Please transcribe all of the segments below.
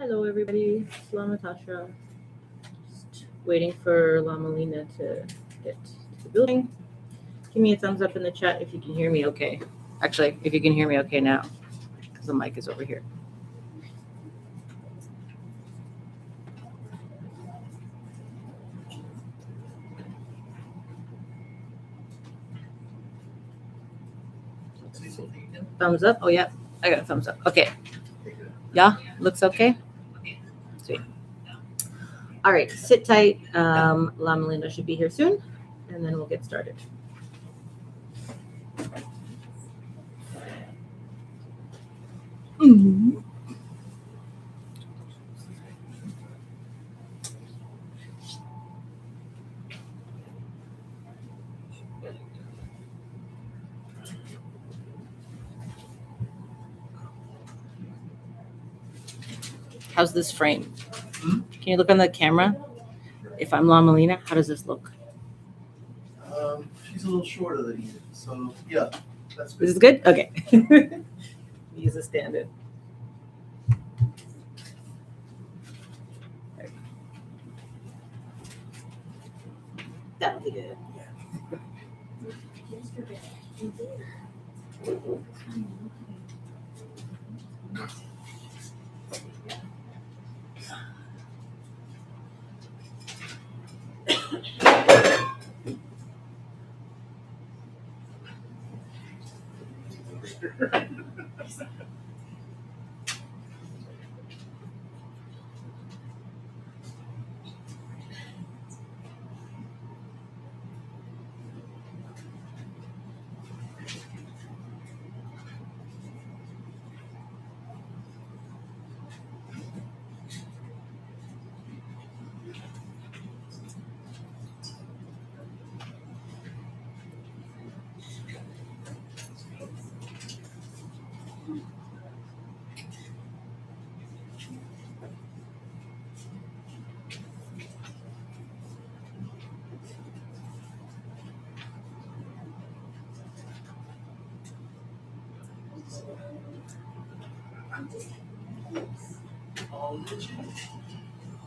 Hello, everybody. It's Lama Tasha. Just waiting for Lama Lena to get to the building. Give me a thumbs up in the chat if you can hear me okay. Actually, if you can hear me okay now, because the mic is over here. Thumbs up? Oh, yeah. I got a thumbs up. Okay. Yeah, looks okay? Sweet. All right, sit tight. Lama Lena should be here soon, and then we'll get started. How's this frame? Can you look on the camera? If I'm Lama Lena, how does this look? She's a little shorter than you, so yeah, that's good. This is good? Okay. Use a stand-in. That'll be good.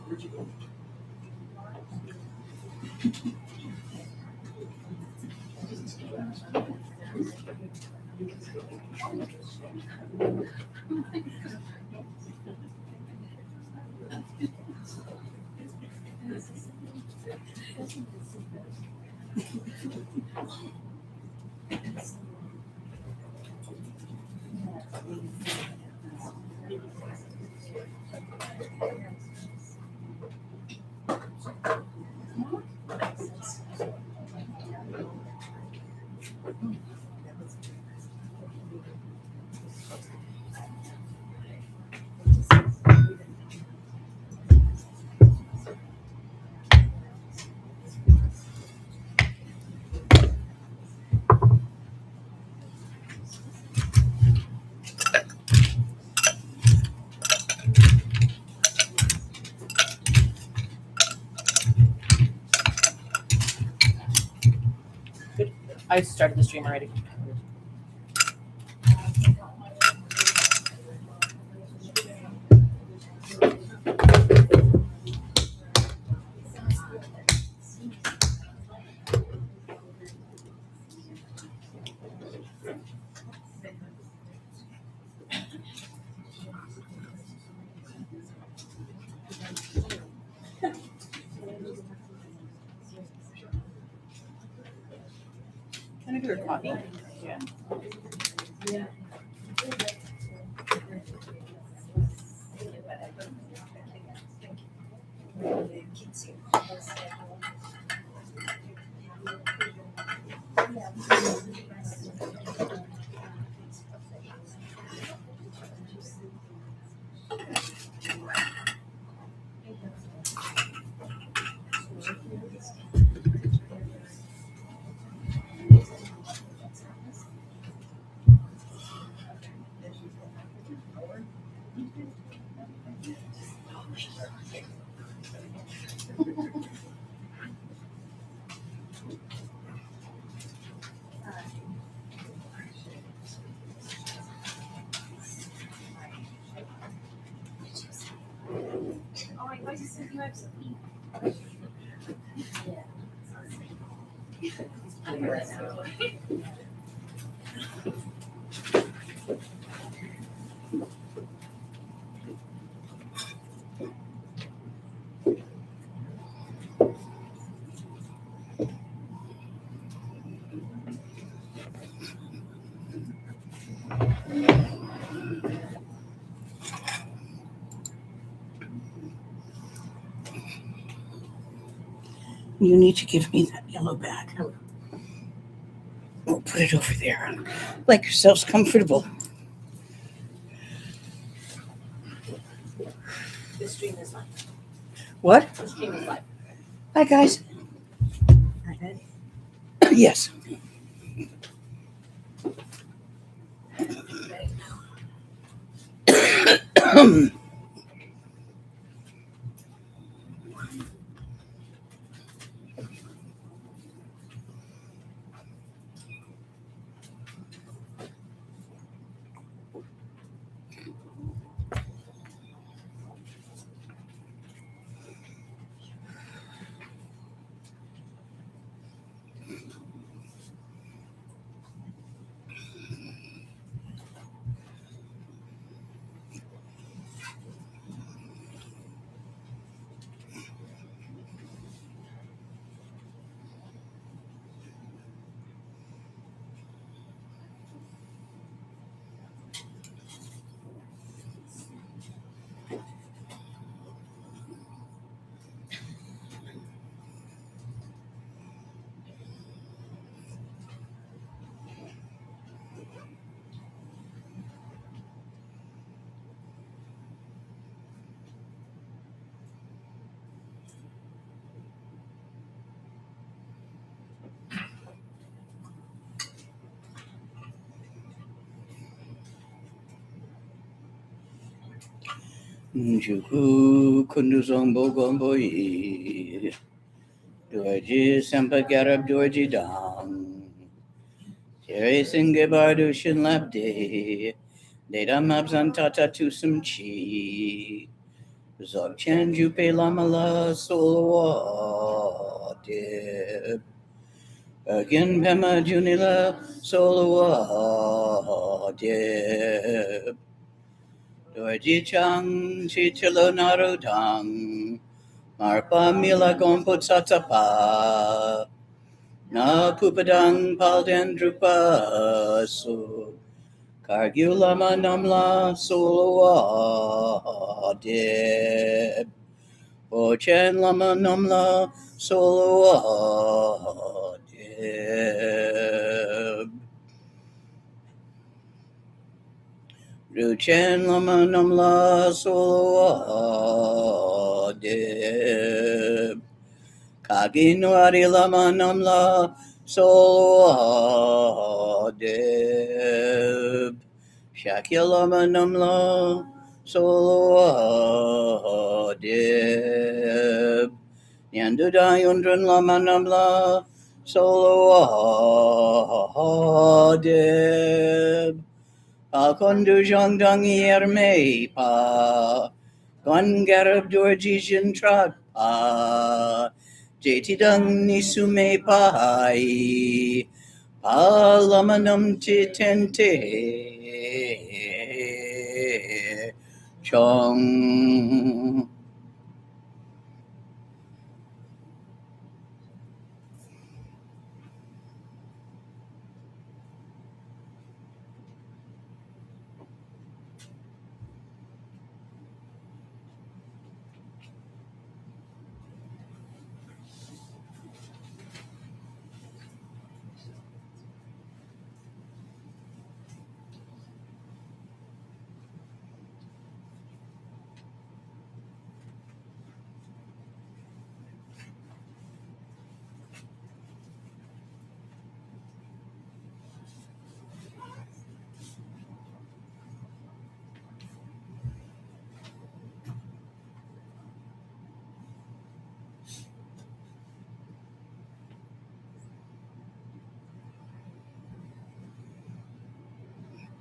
Where'd you go? I started the stream already. Can I do a coffee? Yeah. Yeah. You need to give me that yellow bag. We'll put it over there. Make yourselves comfortable. The stream is live. What? The stream is live. Hi, guys. Yes. Juku kunduzong bogomboyi. Dorji sampagarab dorji dang. Jerry singe bardu shin labde. Dedam abzan tata tusum chi. Dzogchen jupe lamala solowa dib. Again pema junila solowa dib. Dorji chang chichilo narudang. Marpa mila gomput satapa. Na pupadang palden drupa su. Kargula manamla solowa dib. Ochen lama namla solowa dib. Ruchen lama namla solowa dib. Kaginuari lama namla solowa dib. Shakya lama namla solowa dib. Yanduda yundrun lama namla solowa dib. Alkondu jongdang yerme pa. Gon garab dorjijin trad pa. Jetidang nisume pai. Palamanam titente. Chong.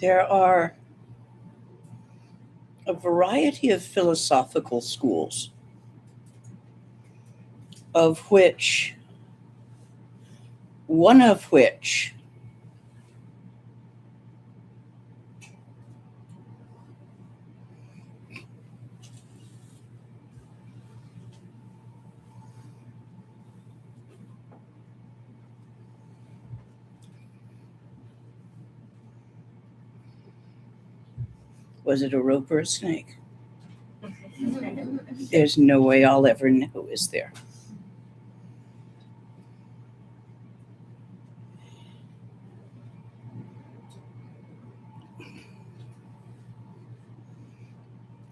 There are a variety of philosophical schools one of which was it a rope or a snake? There's no way I'll ever know, is there?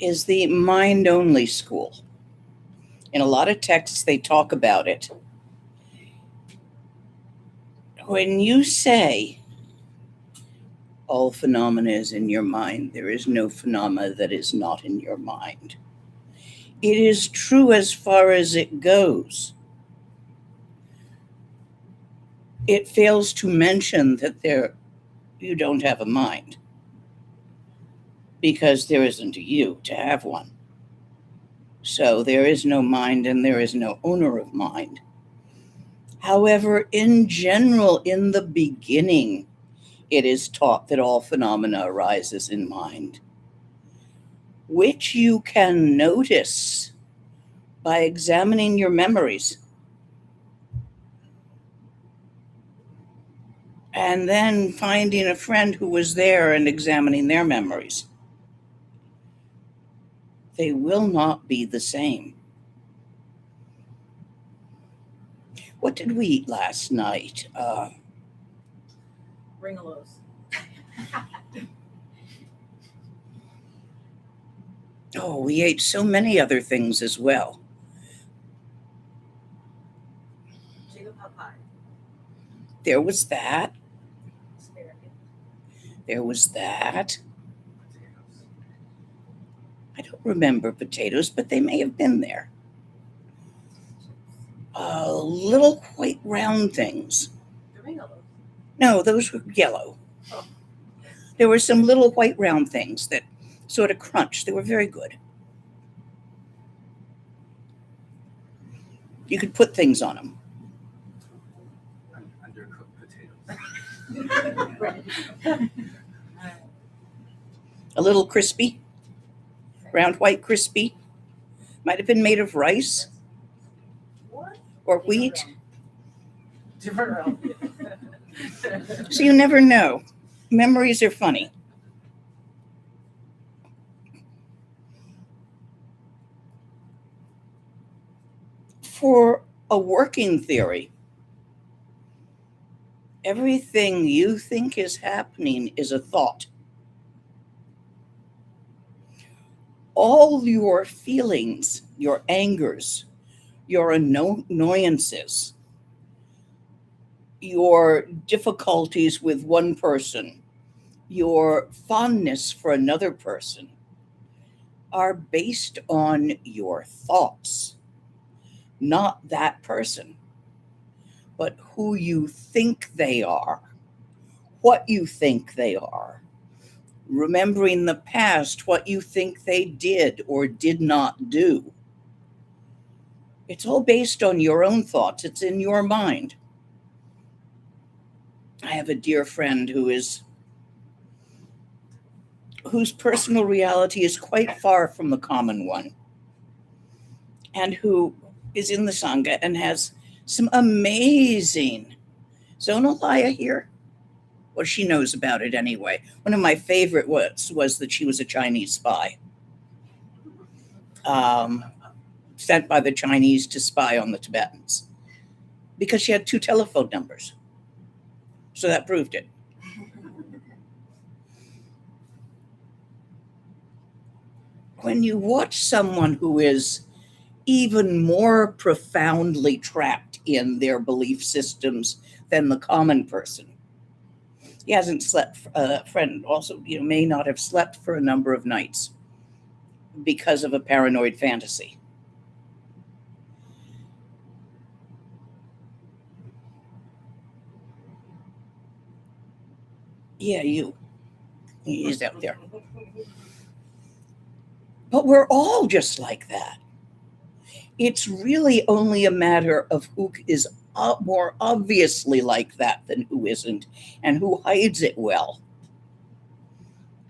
Is the mind-only school. In a lot of texts, they talk about it. When you say all phenomena is in your mind, there is no phenomena that is not in your mind. It is true as far as it goes. It fails to mention that you don't have a mind, because there isn't a you to have one. So there is no mind and there is no owner of mind. However, in general, in the beginning, it is taught that all phenomena arises in mind, which you can notice by examining your memories. And then finding a friend who was there and examining their memories. They will not be the same. What did we eat last night? Ringalos. Oh, we ate so many other things as well. Chicken pot pie. There was that. Asparagus. There was that. I don't remember potatoes, but they may have been there. Little white round things. The Ringalos. No, those were yellow. Oh. There were some little white round things that sort of crunched. They were very good. You could put things on them. Undercooked potatoes. A little crispy, round white crispy. Might have been made of rice. What? Or wheat. Different realm. So you never know. Memories are funny. For a working theory, everything you think is happening is a thought. All your feelings, your angers, your annoyances, your difficulties with one person, your fondness for another person, are based on your thoughts. Not that person, but who you think they are, what you think they are, remembering the past, what you think they did or did not do. It's all based on your own thoughts. It's in your mind. I have a dear friend whose personal reality is quite far from the common one, and who is in the Sangha and has some amazing zonalaya here. Well, she knows about it anyway. One of my favorite was that she was a Chinese spy, sent by the Chinese to spy on the Tibetans, because she had 2 telephone numbers. So that proved it. When you watch someone who is even more profoundly trapped in their belief systems than the common person, he hasn't slept. A friend also, may not have slept for a number of nights because of a paranoid fantasy. Yeah, he's out there. But we're all just like that. It's really only a matter of who is more obviously like that than who isn't, and who hides it well.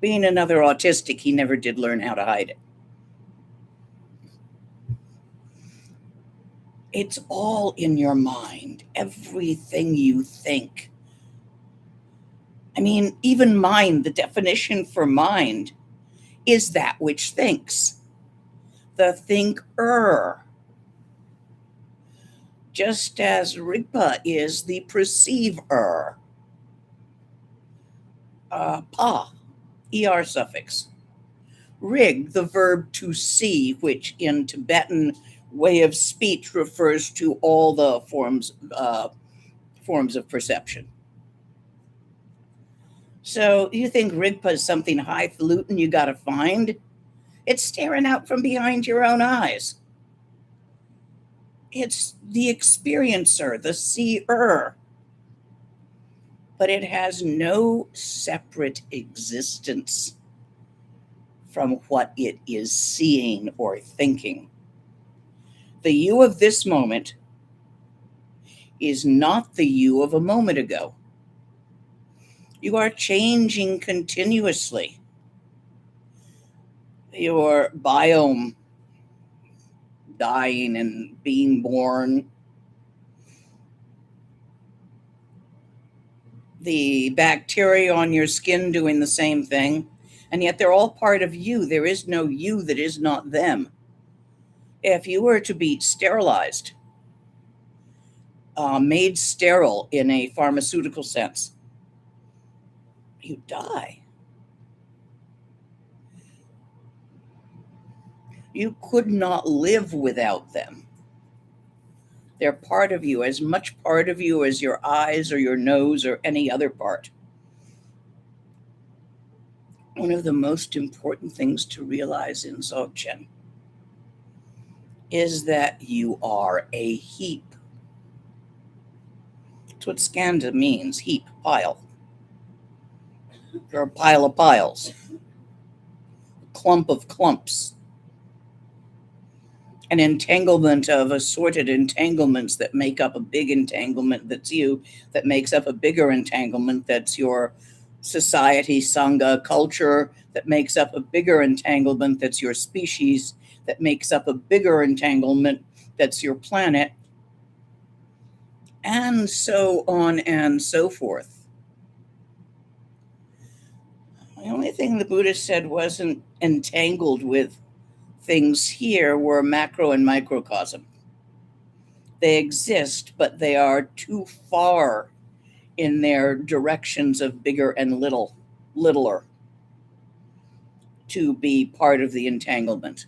Being another autistic, he never did learn how to hide it. It's all in your mind, everything you think. I mean, even mind, the definition for mind is that which thinks, the thinker. Just as Rigpa is the perceiver. Pa, er suffix. Rig, the verb to see, which in Tibetan way of speech refers to all the forms of perception. So you think Rigpa is something highfalutin you got to find? It's staring out from behind your own eyes. It's the experiencer, the seer. But it has no separate existence from what it is seeing or thinking. The you of this moment is not the you of a moment ago. You are changing continuously. Your biome, dying and being born, the bacteria on your skin doing the same thing, and yet they're all part of you. There is no you that is not them. If you were to be sterilized, made sterile in a pharmaceutical sense, you die. You could not live without them. They're part of you, as much part of you as your eyes or your nose or any other part. One of the most important things to realize in Dzogchen is that you are a heap. That's what skanda means, heap, pile. You're a pile of piles, a clump of clumps, an entanglement of assorted entanglements that make up a big entanglement that's you, that makes up a bigger entanglement that's your society, sangha, culture, that makes up a bigger entanglement that's your species, that makes up a bigger entanglement that's your planet, and so on and so forth. The only thing the Buddha said wasn't entangled with things here were macro and microcosm. They exist, but they are too far in their directions of bigger and littler, to be part of the entanglement.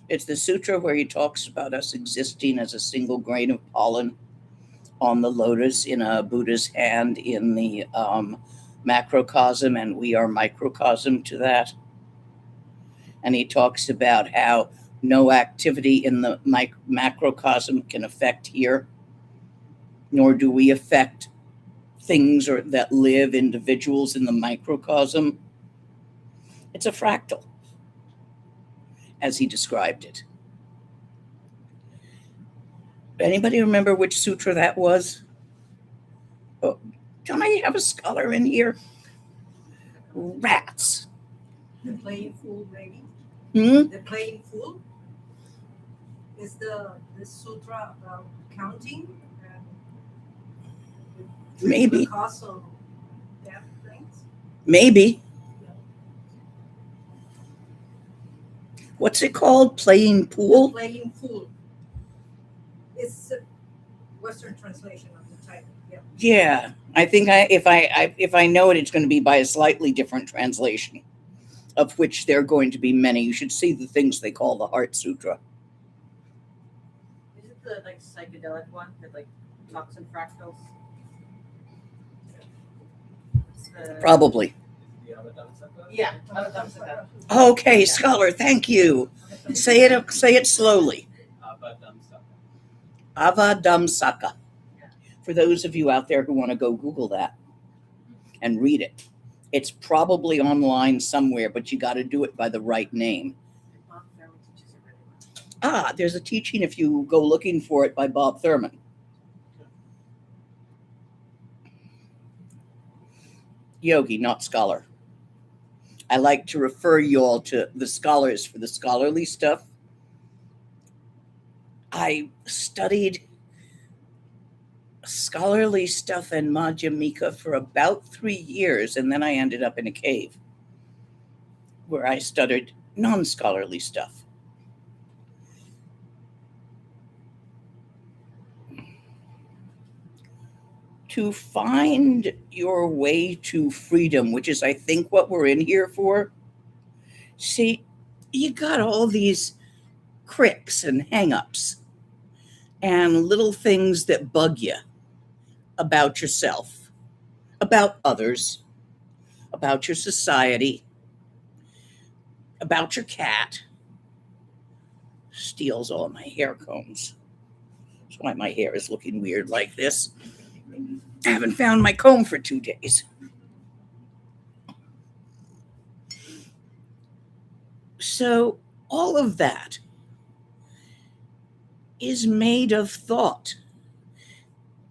It's the sutra where he talks about us existing as a single grain of pollen on the lotus in a Buddha's hand in the macrocosm, and we are microcosm to that. And he talks about how no activity in the macrocosm can affect here, nor do we affect things or that live, individuals in the microcosm. It's a fractal, as he described it. Anybody remember which sutra that was? Oh, don't I have a scholar in here? Rats. The playing fool, maybe. Hmm? The playing fool is the sutra about counting and Maybe. the cause of death things. Maybe. What's it called? Playing The pool? playing fool. It's a Western translation of the title. Yeah. Yeah. I think if I know it, it's going to be by a slightly different translation, of which there are going to be many. You should see the things they call the Heart Sutra. Is it the like psychedelic one that like talks in fractals? Probably. Yeah. Okay, scholar, thank you. Say it slowly. Avadamsaka. For those of you out there who want to go Google that and read it, it's probably online somewhere, but you got to do it by the right name. There's a teaching if you go looking for it by Bob Thurman. Yogi, not scholar. I like to refer you all to the scholars for the scholarly stuff. I studied scholarly stuff in Madhyamika for about 3 years, and then I ended up in a cave where I studied non-scholarly stuff. To find your way to freedom, which is, I think, what we're in here for. See, you got all these cricks and hang-ups and little things that bug you about yourself, about others, about your society, about your cat. Steals all my hair combs. That's why my hair is looking weird like this. I haven't found my comb for 2 days. So all of that is made of thought.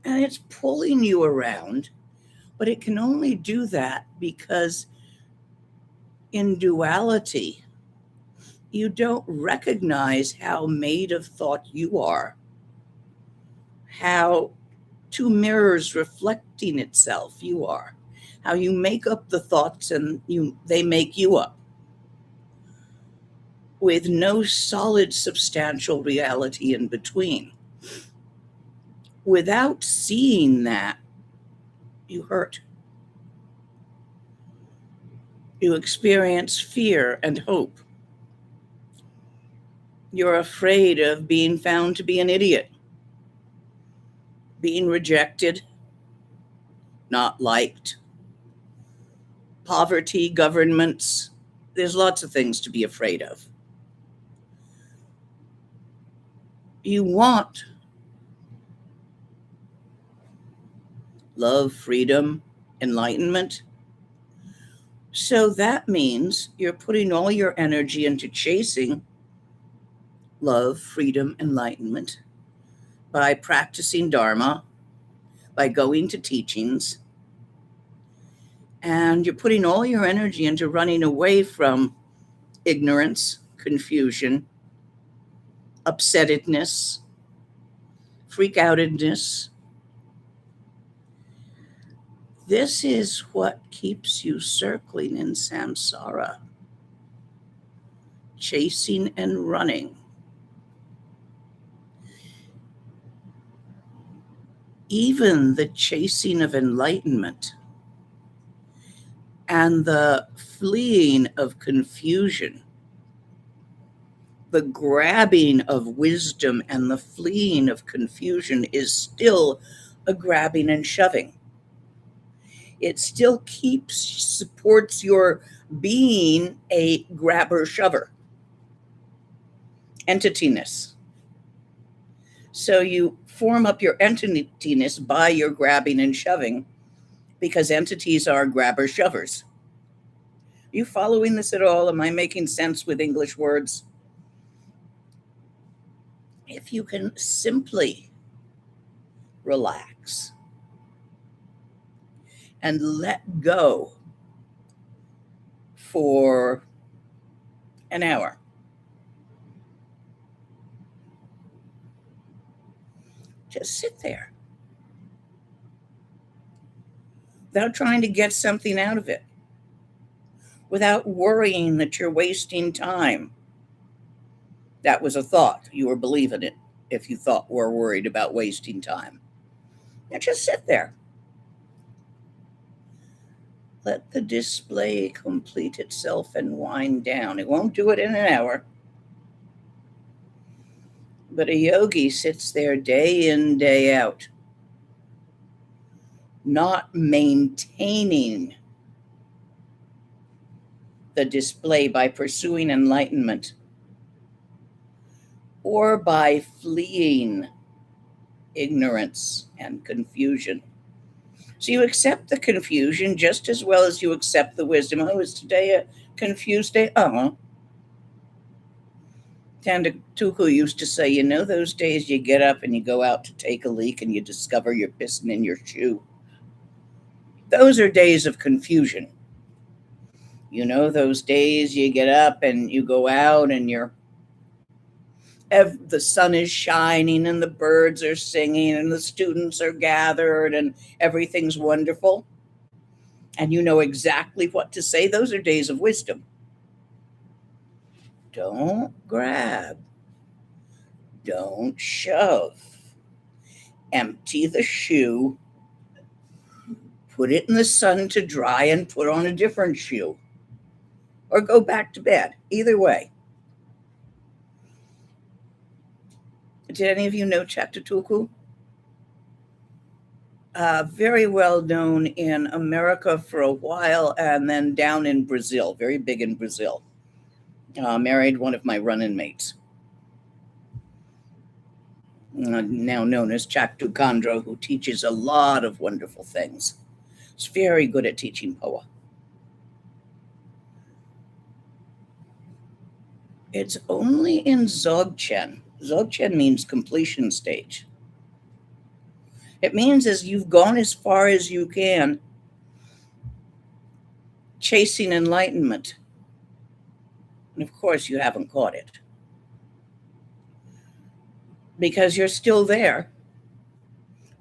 And it's pulling you around, but it can only do that because in duality, you don't recognize how made of thought you are, how two mirrors reflecting itself you are, how you make up the thoughts and they make you up, with no solid substantial reality in between. Without seeing that, you hurt. You experience fear and hope. You're afraid of being found to be an idiot, being rejected, not liked, poverty, governments. There's lots of things to be afraid of. You want love, freedom, enlightenment. So that means you're putting all your energy into chasing love, freedom, enlightenment by practicing Dharma, by going to teachings, and you're putting all your energy into running away from ignorance, confusion, upsettedness, freak-outedness. This is what keeps you circling in samsara, chasing and running. Even the chasing of enlightenment and the fleeing of confusion, the grabbing of wisdom and the fleeing of confusion is still a grabbing and shoving. It still supports your being a grabber-shover entityness. So you form up your entityness by your grabbing and shoving, because entities are grabber-shovers. Are you following this at all? Am I making sense with English words? If you can simply relax and let go for an hour, just sit there without trying to get something out of it, without worrying that you're wasting time. That was a thought. You were believing it if you thought we're worried about wasting time. Now just sit there. Let the display complete itself and wind down. It won't do it in an hour. But a yogi sits there day in, day out, not maintaining the display by pursuing enlightenment or by fleeing ignorance and confusion. So you accept the confusion just as well as you accept the wisdom. Oh, is today a confused day? Tanda Tuku used to say, you know, those days you get up and you go out to take a leak and you discover you're pissing in your shoe. Those are days of confusion. You know, those days you get up and you go out and the sun is shining and the birds are singing and the students are gathered and everything's wonderful. And you know exactly what to say. Those are days of wisdom. Don't grab. Don't shove. Empty the shoe. Put it in the sun to dry and put on a different shoe. Or go back to bed. Either way. Did any of you know Chatutuku? Very well known in America for a while and then down in Brazil. Very big in Brazil. Married one of my run-in mates. Now known as Chaktu Kandra, who teaches a lot of wonderful things. He's very good at teaching Poa. It's only in Dzogchen. Dzogchen means completion stage. It means as you've gone as far as you can, chasing enlightenment. And of course, you haven't caught it. Because you're still there,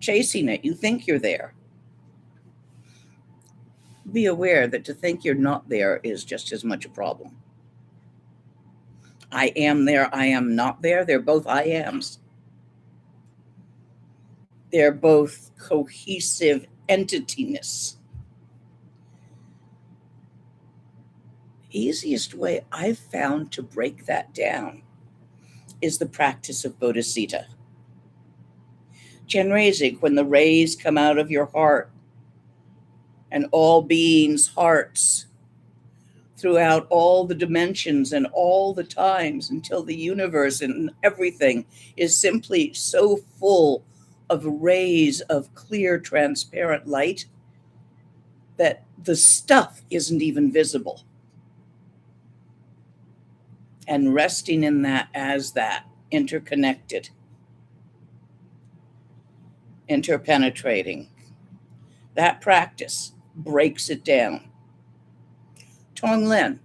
chasing it. You think you're there. Be aware that to think you're not there is just as much a problem. I am there, I am not there. They're both I ams. They're both cohesive entityness. Easiest way I've found to break that down is the practice of Bodhichitta. Chenrezig, when the rays come out of your heart and all beings' hearts throughout all the dimensions and all the times until the universe and everything is simply so full of rays of clear, transparent light that the stuff isn't even visible. And resting in that as that, interconnected, interpenetrating, that practice breaks it down. Tonglen,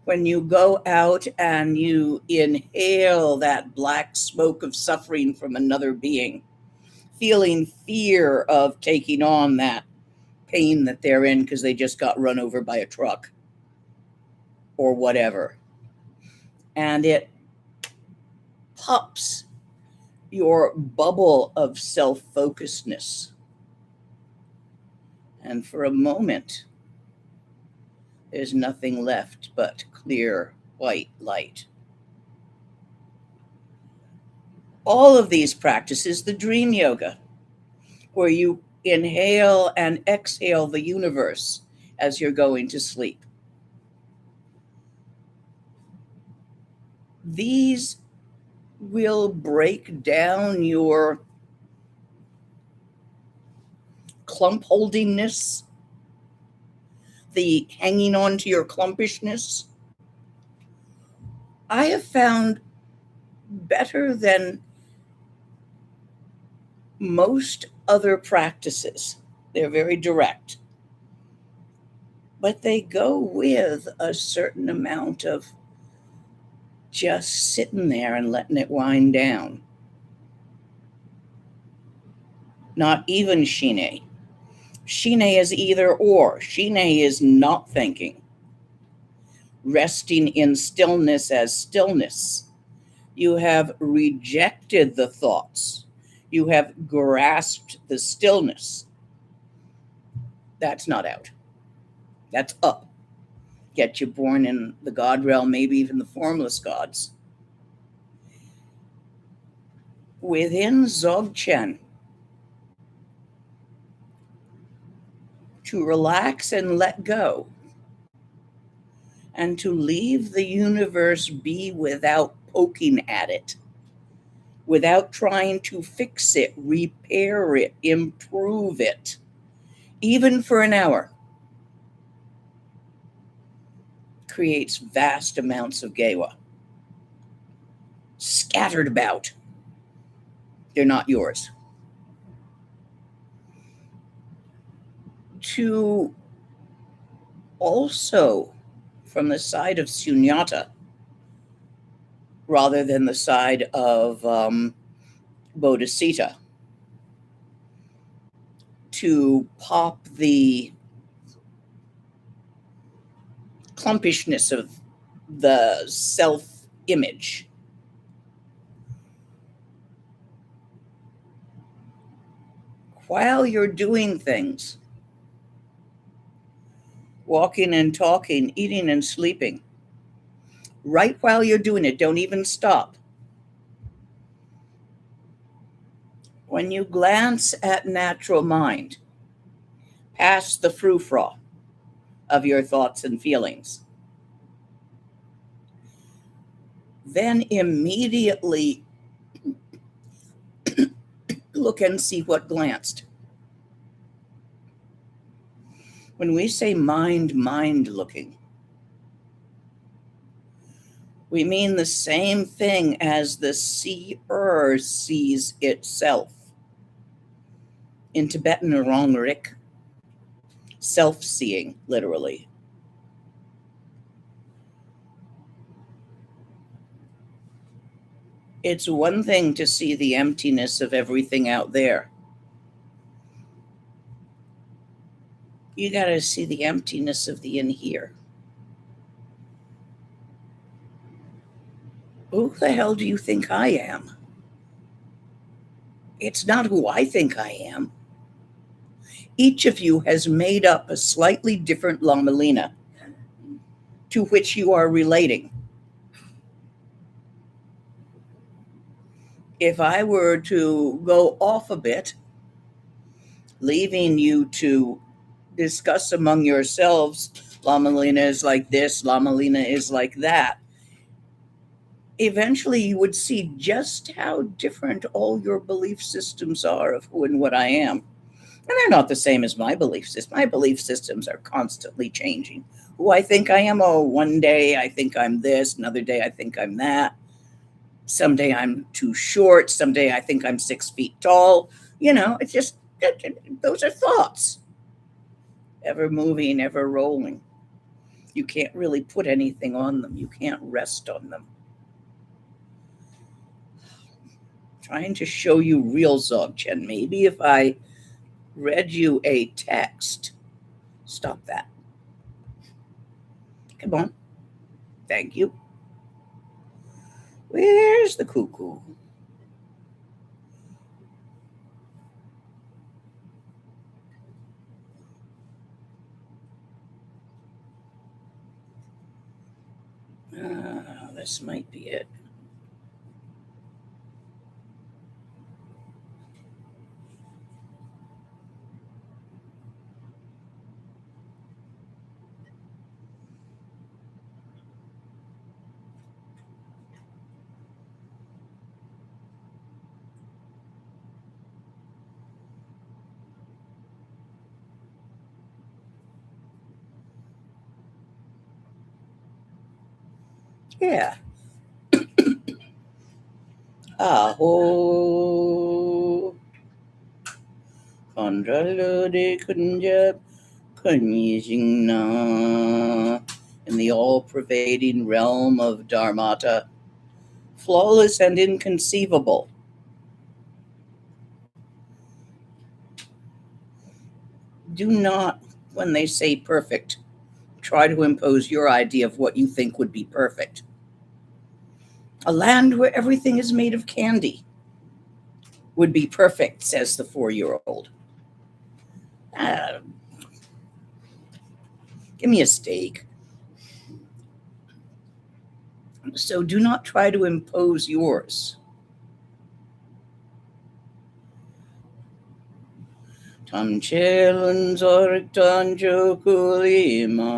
when you go out and you inhale that black smoke of suffering from another being, feeling fear of taking on that pain that they're in because they just got run over by a truck or whatever. And it pops your bubble of self-focusedness. And for a moment, there's nothing left but clear white light. All of these practices, the dream yoga, where you inhale and exhale the universe as you're going to sleep. These will break down your clump holdingness, the hanging on to your clumpishness. I have found better than most other practices. They're very direct, but they go with a certain amount of just sitting there and letting it wind down. Not even Shine. Shine is either or. Shine is not thinking. Resting in stillness as stillness. You have rejected the thoughts. You have grasped the stillness. That's not out. That's up. Get you born in the God realm, maybe even the formless gods. Within Dzogchen, to relax and let go, and to leave the universe be without poking at it, without trying to fix it, repair it, improve it, even for an hour, creates vast amounts of gewa. scattered about. They're not yours. To also, from the side of sunyata, rather than the side of bodhisattva, to pop the clumpishness of the self-image. While you're doing things, walking and talking, eating and sleeping, right while you're doing it, don't even stop. When you glance at natural mind, past the frou-frou of your thoughts and feelings, then immediately look and see what glanced. When we say mind looking, we mean the same thing as the seer sees itself. In Tibetan, Rongrik, self-seeing, literally. It's one thing to see the emptiness of everything out there. You got to see the emptiness of the in here. Who the hell do you think I am? It's not who I think I am. Each of you has made up a slightly different Lama Lena to which you are relating. If I were to go off a bit, leaving you to discuss among yourselves, Lama Lena is like this, Lama Lena is like that, eventually you would see just how different all your belief systems are of who and what I am. And they're not the same as my belief system. My belief systems are constantly changing. Who I think I am, one day I think I'm this, another day I think I'm that. Someday I'm too short, someday I think I'm 6 feet tall. It's just, those are thoughts. Ever moving, ever rolling. You can't really put anything on them. You can't rest on them. Trying to show you real Dzogchen. Maybe if I read you a text. Stop that. Come on. Thank you. Where's the cuckoo? This might be it. Yeah. Aho. Kondralo de kunjab kunyijingna. In the all-pervading realm of Dharmata, flawless and inconceivable. Do not, when they say perfect, try to impose your idea of what you think would be perfect. A land where everything is made of candy would be perfect, says the 4-year-old. Give me a steak. So do not try to impose yours. Tamchelun zoriktan jokulima.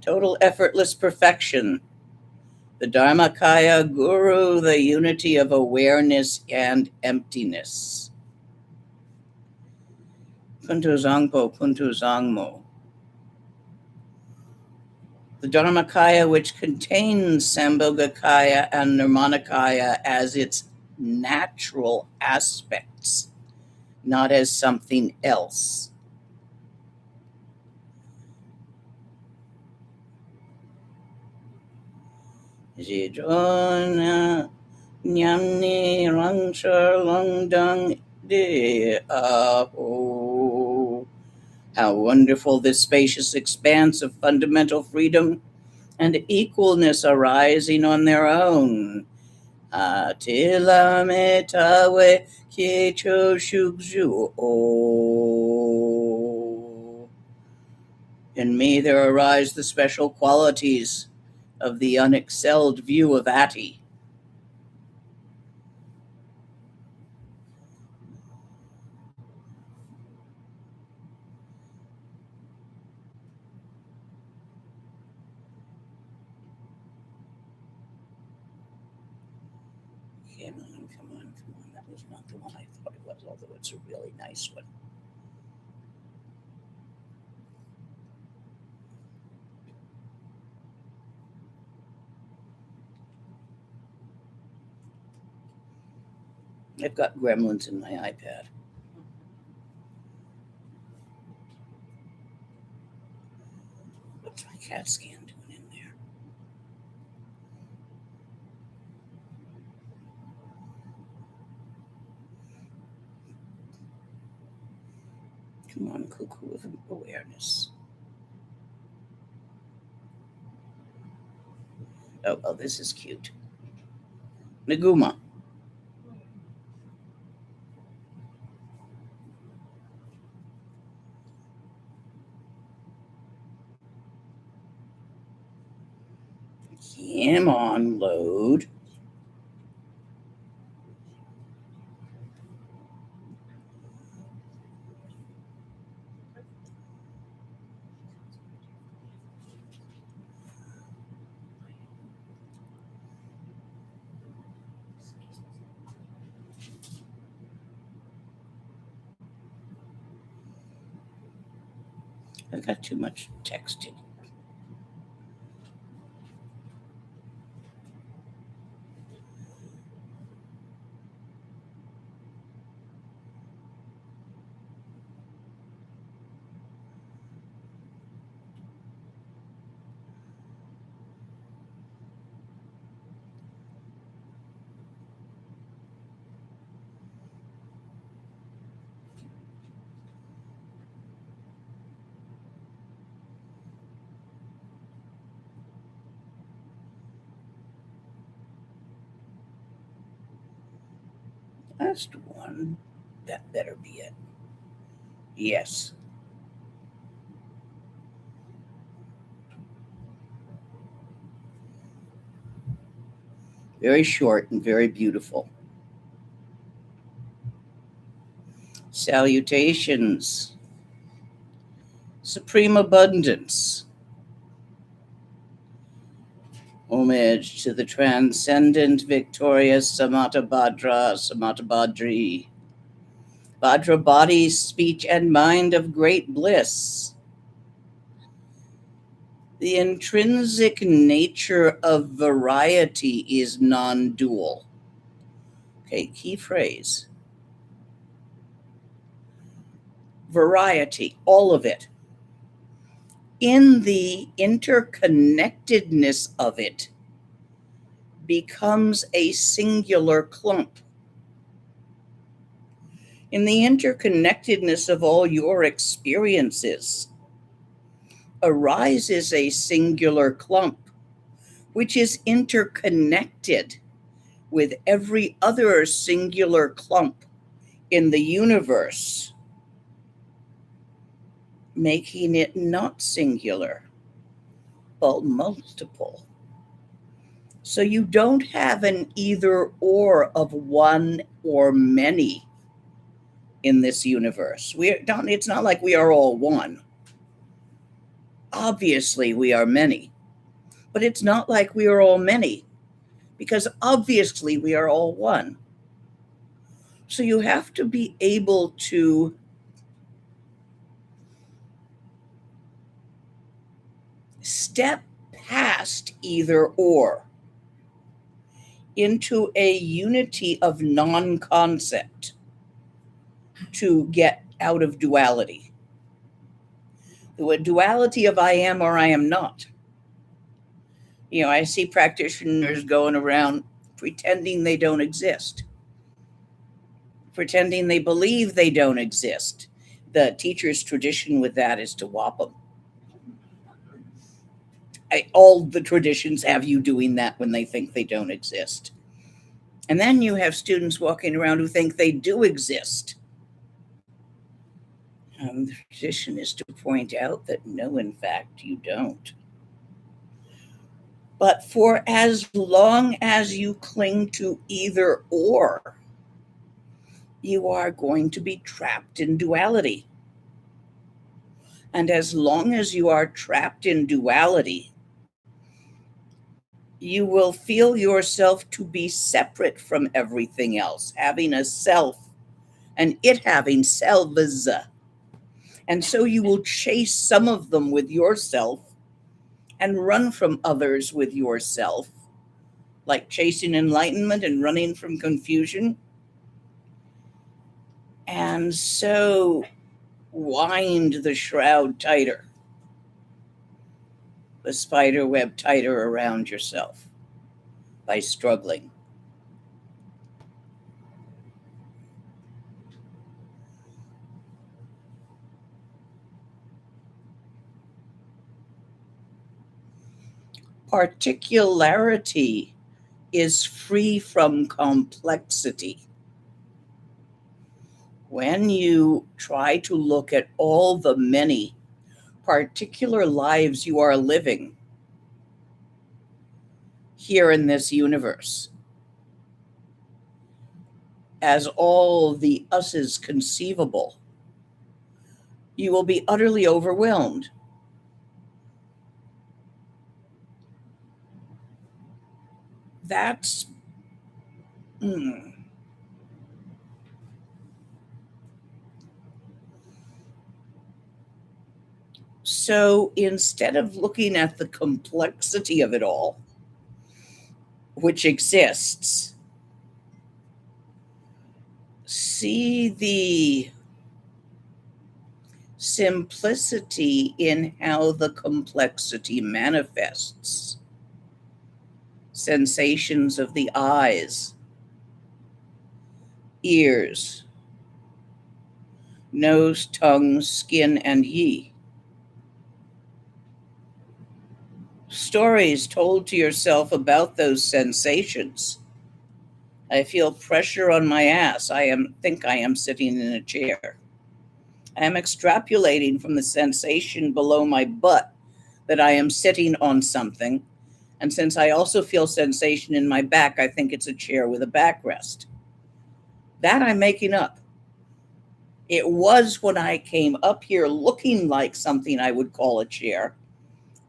Total effortless perfection. The Dharmakaya Guru, the unity of awareness and emptiness. Kuntu Zangpo, Kuntu Zangmo. The Dharmakaya, which contains Sambhogakaya and Nirmanakaya as its natural aspects, not as something else. Zidrona Nyamni Rangsha Lungdang De Aho. How wonderful this spacious expanse of fundamental freedom and equalness arising on their own. Atila metawe kiecho shugju o. In me there arise the special qualities of the unexcelled view of Ati. Come on. That was not the one I thought it was, although it's a really nice one. I've got gremlins in my iPad. What's my CAT scan doing in there? Come on, cuckoo of awareness. Oh, this is cute. Naguma. Come on, load. I've got too much texting. Last one. That better be it. Yes. Very short and very beautiful. Salutations. Supreme abundance. Homage to the transcendent, victorious Samattabhadri. Bhadra body, speech, and mind of great bliss. The intrinsic nature of variety is non-dual. Okay, key phrase. Variety, all of it. In the interconnectedness of it becomes a singular clump. In the interconnectedness of all your experiences arises a singular clump, which is interconnected with every other singular clump in the universe, making it not singular, but multiple. So you don't have an either or of one or many in this universe. It's not like we are all one. Obviously, we are many, but it's not like we are all many, because obviously we are all one. So you have to be able to step past either or into a unity of non-concept to get out of duality. The duality of I am or I am not. You know, I see practitioners going around pretending they don't exist, pretending they believe they don't exist. The teacher's tradition with that is to whop them. All the traditions have you doing that when they think they don't exist. And then you have students walking around who think they do exist. The tradition is to point out that no, in fact, you don't. But for as long as you cling to either or, you are going to be trapped in duality. And as long as you are trapped in duality, you will feel yourself to be separate from everything else, having a self and it having selves. And so you will chase some of them with yourself and run from others with yourself, like chasing enlightenment and running from confusion. And so wind the shroud tighter, the spider web tighter around yourself by struggling. Particularity is free from complexity. When you try to look at all the many particular lives you are living here in this universe, as all the us's conceivable, you will be utterly overwhelmed. That's So instead of looking at the complexity of it all, which exists, see the simplicity in how the complexity manifests. Sensations of the eyes, ears, nose, tongue, skin, and yi. Stories told to yourself about those sensations. I feel pressure on my ass. I think I am sitting in a chair. I am extrapolating from the sensation below my butt that I am sitting on something. And since I also feel sensation in my back, I think it's a chair with a backrest. That I'm making up. It was when I came up here looking like something I would call a chair,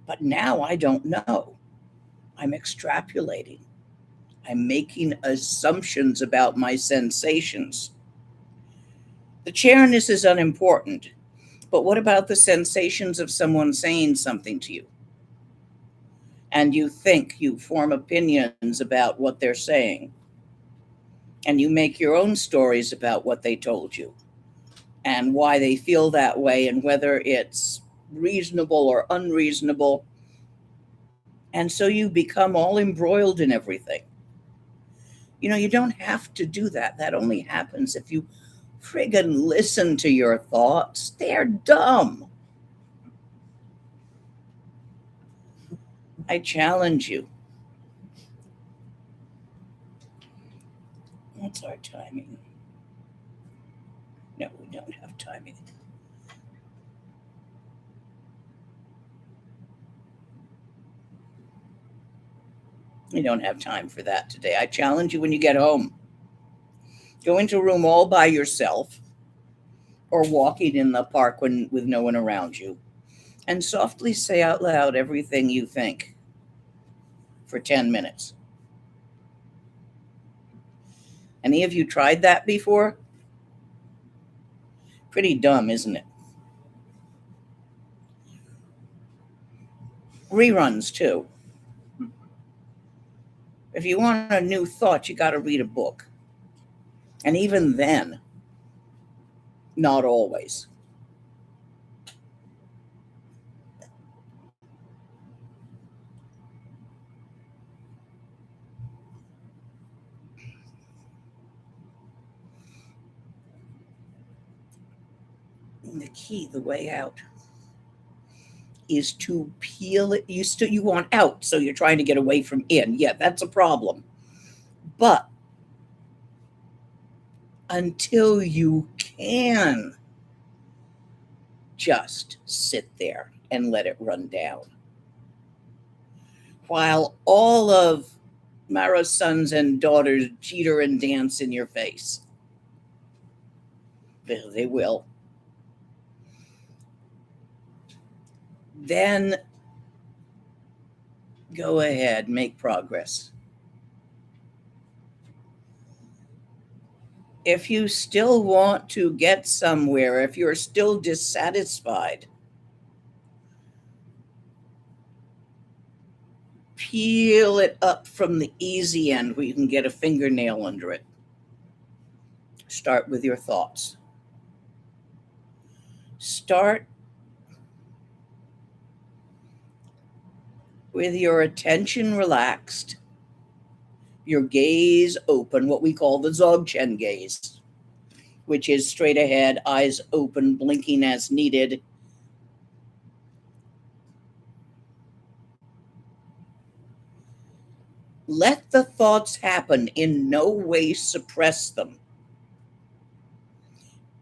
but now I don't know. I'm extrapolating. I'm making assumptions about my sensations. The chairness is unimportant, but what about the sensations of someone saying something to you? And you think, you form opinions about what they're saying. And you make your own stories about what they told you and why they feel that way and whether it's reasonable or unreasonable. And so you become all embroiled in everything. You know, you don't have to do that. That only happens if you friggin' listen to your thoughts. They're dumb. I challenge you. What's our timing? No, we don't have timing. We don't have time for that today. I challenge you when you get home. Go into a room all by yourself or walking in the park with no one around you and softly say out loud everything you think for 10 minutes. Any of you tried that before? Pretty dumb, isn't it? Reruns, too. If you want a new thought, you got to read a book. And even then, not always. And the key, the way out, is to peel it. You want out, so you're trying to get away from in. Yeah, that's a problem. But until you can just sit there and let it run down, while all of Mara's sons and daughters jeter and dance in your face. They will. Then go ahead, make progress. If you still want to get somewhere, if you're still dissatisfied, peel it up from the easy end where you can get a fingernail under it. Start with your thoughts. Start with your attention relaxed, your gaze open, what we call the Dzogchen gaze, which is straight ahead, eyes open, blinking as needed. Let the thoughts happen, in no way suppress them.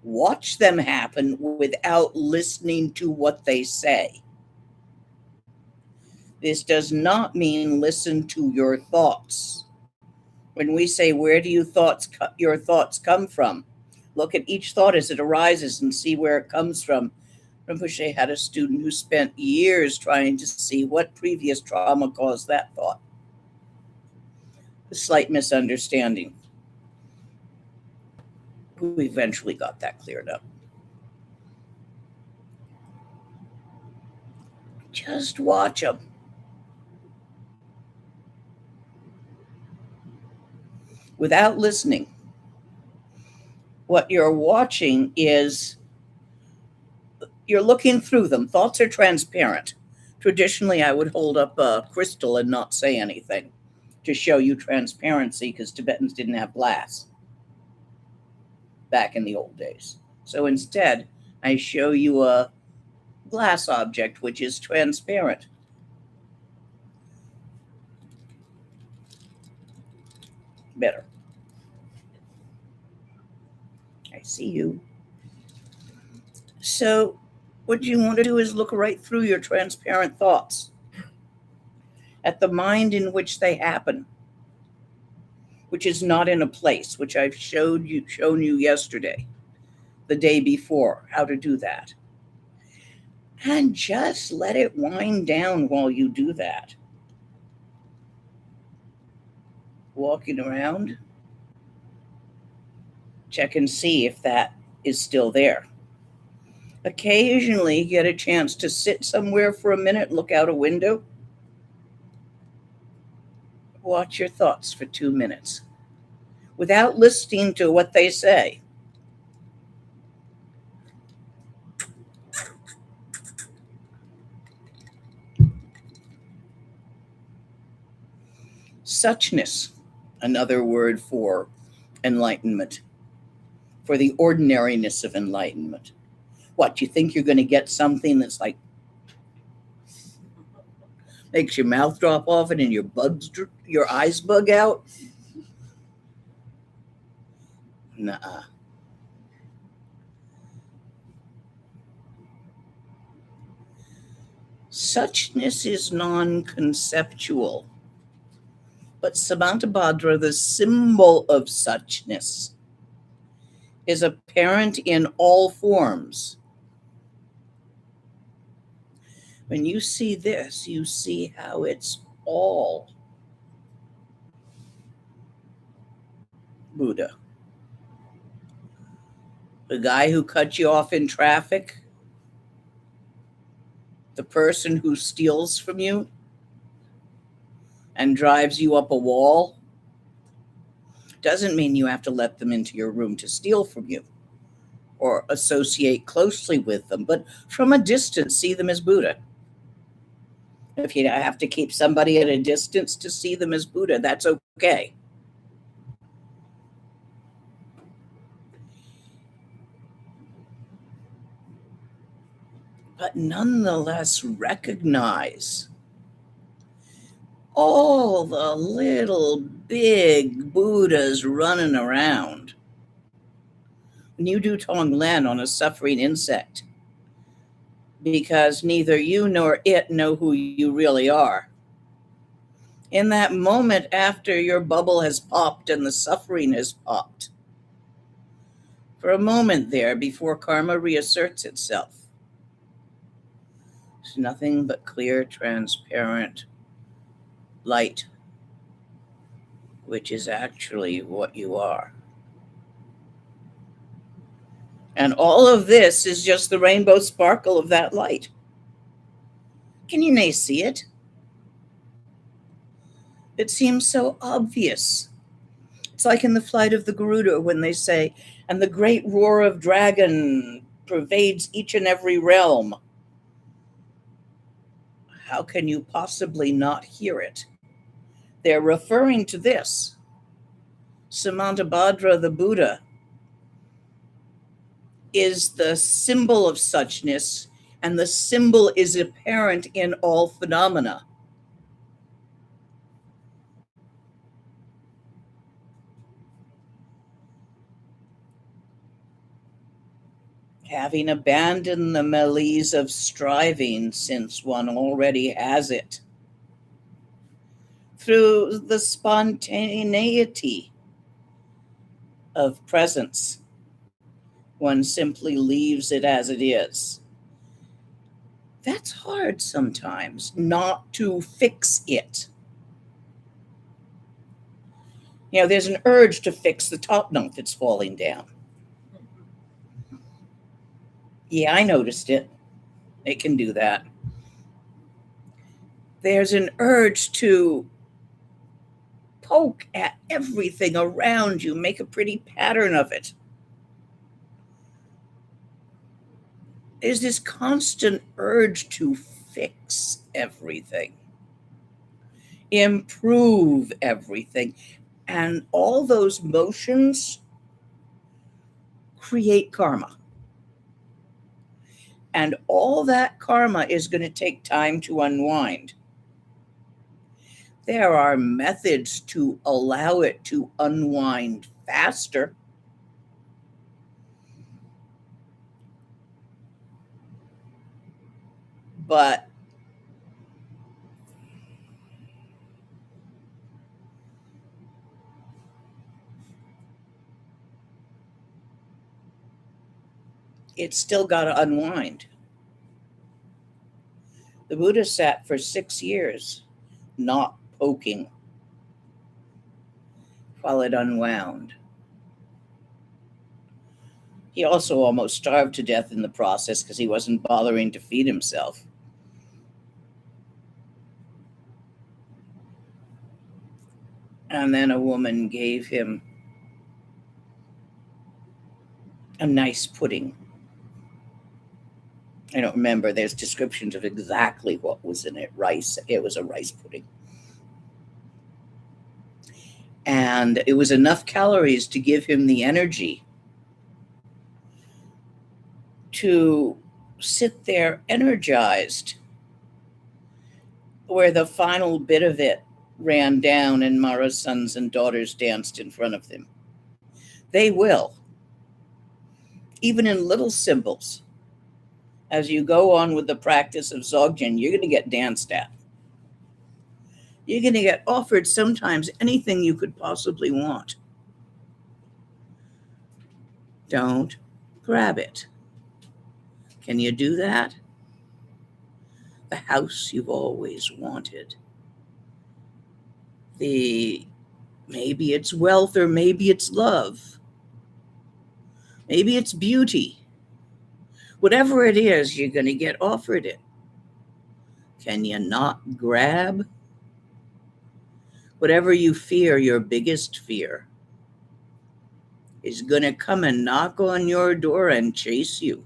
Watch them happen without listening to what they say. This does not mean listen to your thoughts. When we say, where do your thoughts come from? Look at each thought as it arises and see where it comes from. Rinpoche had a student who spent years trying to see what previous trauma caused that thought. A slight misunderstanding. We eventually got that cleared up. Just watch them. Without listening. What you're watching is you're looking through them. Thoughts are transparent. Traditionally, I would hold up a crystal and not say anything to show you transparency, because Tibetans didn't have glass back in the old days. So instead, I show you a glass object which is transparent. Better. I see you. So what you want to do is look right through your transparent thoughts at the mind in which they happen, which is not in a place, which I've shown you yesterday, the day before, how to do that. And just let it wind down while you do that. Walking around, check and see if that is still there. Occasionally get a chance to sit somewhere for a minute, look out a window, watch your thoughts for 2 minutes without listening to what they say. Suchness, another word for enlightenment, for the ordinariness of enlightenment. What, you think you're going to get something that's like makes your mouth drop off and your eyes bug out? Nuh-uh. Suchness is non-conceptual. But Samantabhadra, the symbol of suchness, is apparent in all forms. When you see this, you see how it's all Buddha. The guy who cut you off in traffic, the person who steals from you, and drives you up a wall, doesn't mean you have to let them into your room to steal from you or associate closely with them, but from a distance, see them as Buddha. If you have to keep somebody at a distance to see them as Buddha, that's okay. But nonetheless, recognize all the little big Buddhas running around. When you do Tonglen on a suffering insect, because neither you nor it know who you really are. In that moment after your bubble has popped and the suffering has popped, for a moment there before karma reasserts itself, it's nothing but clear, transparent light, which is actually what you are. And all of this is just the rainbow sparkle of that light. Can you nay see it? It seems so obvious. It's like in the flight of the Garuda when they say, and the great roar of dragon pervades each and every realm. How can you possibly not hear it? They're referring to this. Samantabhadra, the Buddha, is the symbol of suchness, and the symbol is apparent in all phenomena. Having abandoned the malaise of striving, since one already has it, through the spontaneity of presence, one simply leaves it as it is. That's hard sometimes, not to fix it. You know, there's an urge to fix the top note that's falling down. Yeah, I noticed it. It can do that. There's an urge to poke at everything around you, make a pretty pattern of it. There's this constant urge to fix everything, improve everything. And all those motions create karma. And all that karma is going to take time to unwind. There are methods to allow it to unwind faster. But it's still got to unwind. The Buddha sat for 6 years not poking while it unwound. He also almost starved to death in the process because he wasn't bothering to feed himself. And then a woman gave him a nice pudding. I don't remember. There's descriptions of exactly what was in it. Rice. It was a rice pudding. And it was enough calories to give him the energy to sit there energized, where the final bit of it ran down and Mara's sons and daughters danced in front of them. They will. Even in little symbols. As you go on with the practice of Dzogchen, you're going to get danced at. You're going to get offered sometimes anything you could possibly want. Don't grab it. Can you do that? The house you've always wanted. Maybe it's wealth, or maybe it's love. Maybe it's beauty. Whatever it is, you're going to get offered it. Can you not grab? Whatever you fear, your biggest fear, is going to come and knock on your door and chase you.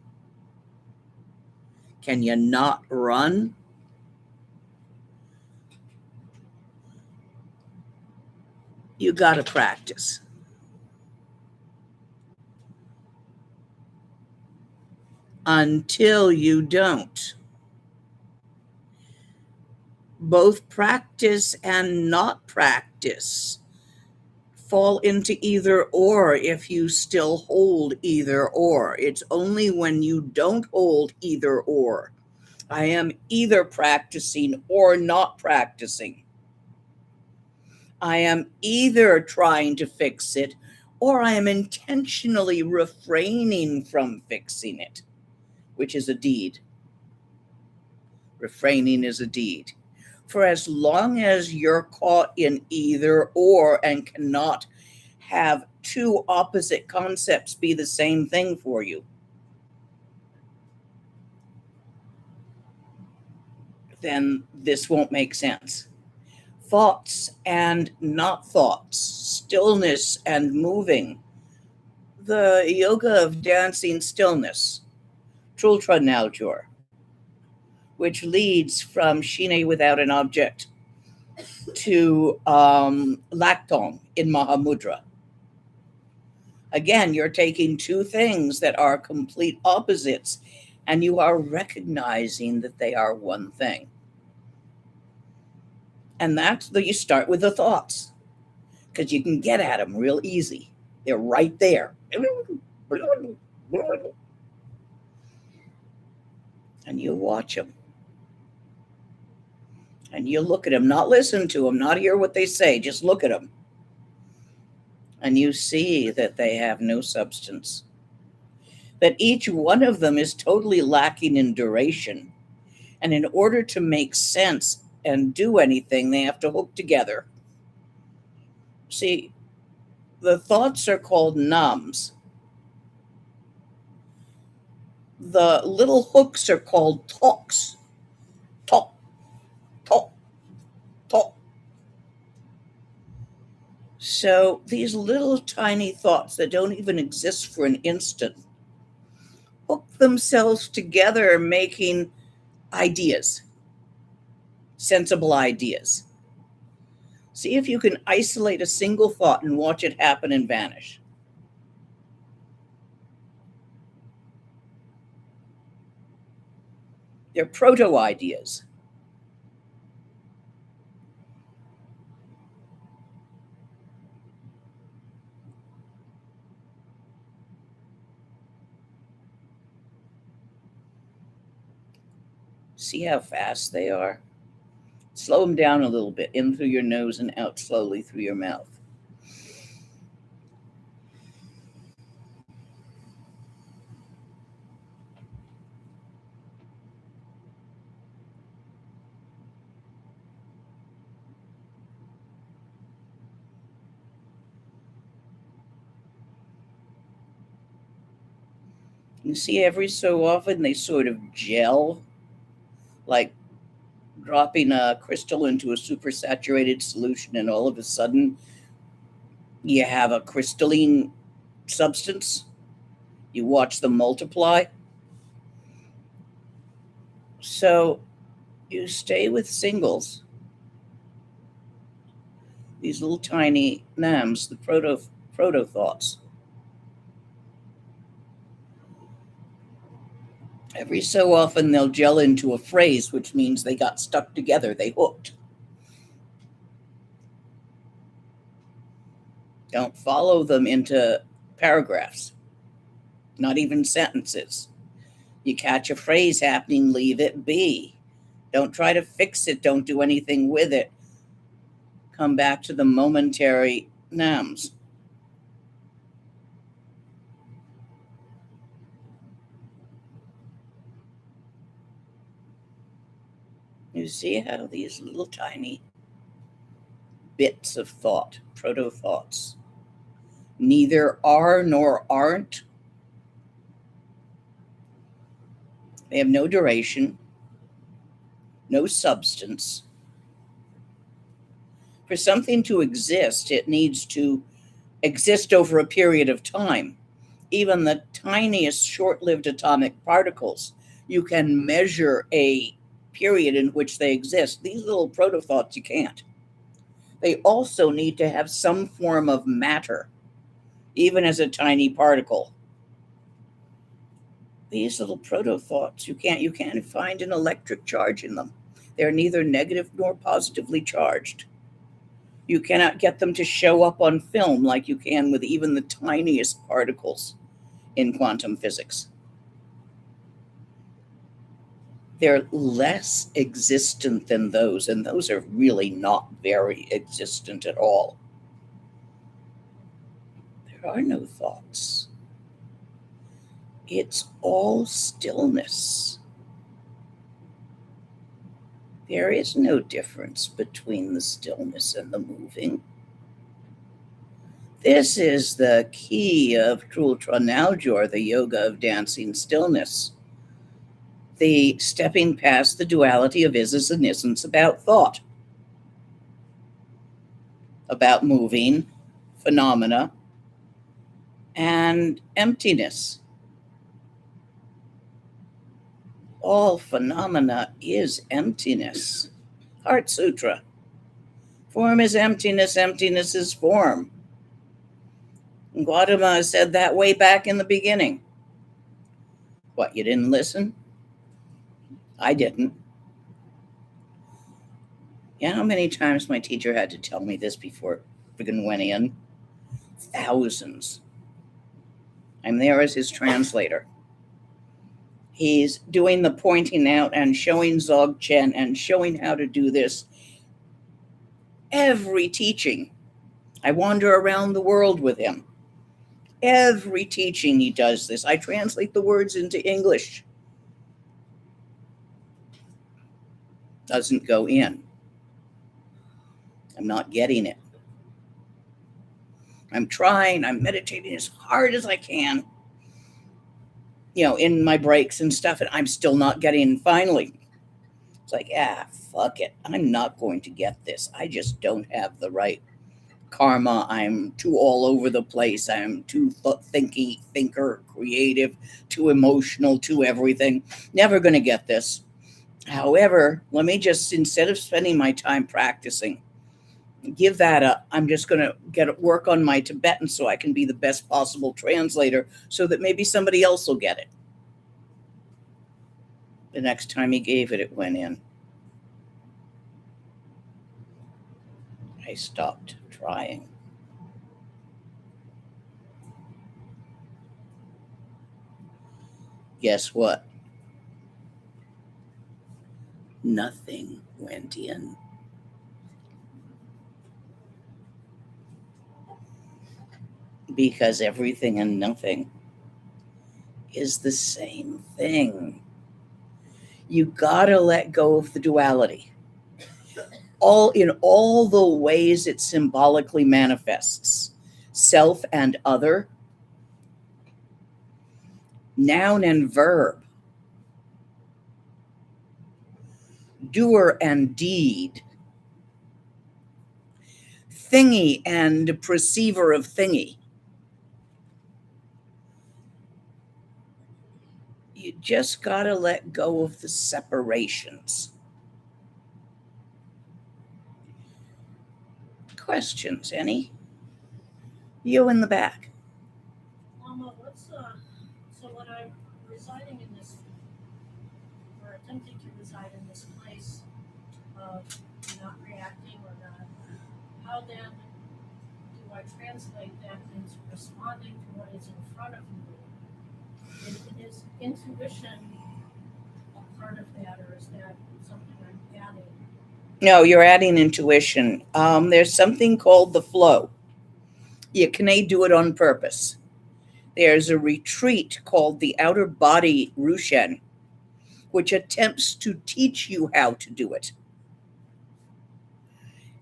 Can you not run? You got to practice. Until you don't. Both practice and not practice fall into either or if you still hold either or. It's only when you don't hold either or. I am either practicing or not practicing. I am either trying to fix it or I am intentionally refraining from fixing it, which is a deed. Refraining is a deed. For as long as you're caught in either or and cannot have two opposite concepts be the same thing for you, then this won't make sense. Thoughts and not thoughts, stillness and moving, the yoga of dancing stillness, Trultra Naljor, which leads from Shine without an object to Laktong in Mahamudra. Again, you're taking two things that are complete opposites and you are recognizing that they are one thing. And that's that you start with the thoughts because you can get at them real easy. They're right there. And you watch them. And you look at them, not listen to them, not hear what they say, just look at them. And you see that they have no substance. That each one of them is totally lacking in duration. And in order to make sense and do anything, they have to hook together. See, the thoughts are called nams. The little hooks are called talks. Talk, talk, talk. So these little tiny thoughts that don't even exist for an instant hook themselves together, making ideas, sensible ideas. See if you can isolate a single thought and watch it happen and vanish. They're proto-ideas. See how fast they are? Slow them down a little bit, in through your nose and out slowly through your mouth. You see, every so often they sort of gel, like dropping a crystal into a supersaturated solution, and all of a sudden you have a crystalline substance. You watch them multiply. So you stay with singles, these little tiny nams, the proto thoughts. Every so often they'll gel into a phrase, which means they got stuck together, they hooked. Don't follow them into paragraphs, not even sentences. You catch a phrase happening, leave it be. Don't try to fix it, don't do anything with it. Come back to the momentary nams. You see how these little tiny bits of thought, proto thoughts, neither are nor aren't. They have no duration, no substance. For something to exist, it needs to exist over a period of time. Even the tiniest short-lived atomic particles, you can measure a period in which they exist. These little protothoughts, you can't. They also need to have some form of matter, even as a tiny particle. These little protothoughts, you can't find an electric charge in them. They're neither negative nor positively charged. You cannot get them to show up on film like you can with even the tiniest particles in quantum physics. They're less existent than those, and those are really not very existent at all. There are no thoughts. It's all stillness. There is no difference between the stillness and the moving. This is the key of Trultra Naljor, the yoga of dancing stillness. The stepping past the duality of isness and isn'ts about thought, about moving, phenomena, and emptiness. All phenomena is emptiness. Heart Sutra. Form is emptiness, emptiness is form. Gautama said that way back in the beginning. What, you didn't listen? I didn't. You know how many times my teacher had to tell me this before it friggin' went in? Thousands. I'm there as his translator. He's doing the pointing out and showing Dzogchen and showing how to do this. Every teaching. I wander around the world with him. Every teaching he does this. I translate the words into English. Doesn't go in. I'm not getting it. I'm trying. I'm meditating as hard as I can, in my breaks and stuff, and I'm still not getting. Finally, it's like, fuck it. I'm not going to get this. I just don't have the right karma. I'm too all over the place. I'm too thinker, creative, too emotional, too everything. Never going to get this. However, let me just, instead of spending my time practicing, give that up. I'm just going to work on my Tibetan so I can be the best possible translator so that maybe somebody else will get it. The next time he gave it, it went in. I stopped trying. Guess what? Nothing went in. Because everything and nothing is the same thing. You gotta let go of the duality. In all the ways it symbolically manifests. Self and other. Noun and verb. Doer and deed. Thingy and perceiver of thingy. You just got to let go of the separations. Questions, any? You in the back. Lama, so when I'm residing in this, or attempting to reside in this place of not reacting or not, how then do I translate that into responding to what is in front of me? Is intuition a part of that, or is that something I'm adding? No, you're adding intuition. There's something called the flow. You can do it on purpose. There's a retreat called the Outer Body Rushen, which attempts to teach you how to do it.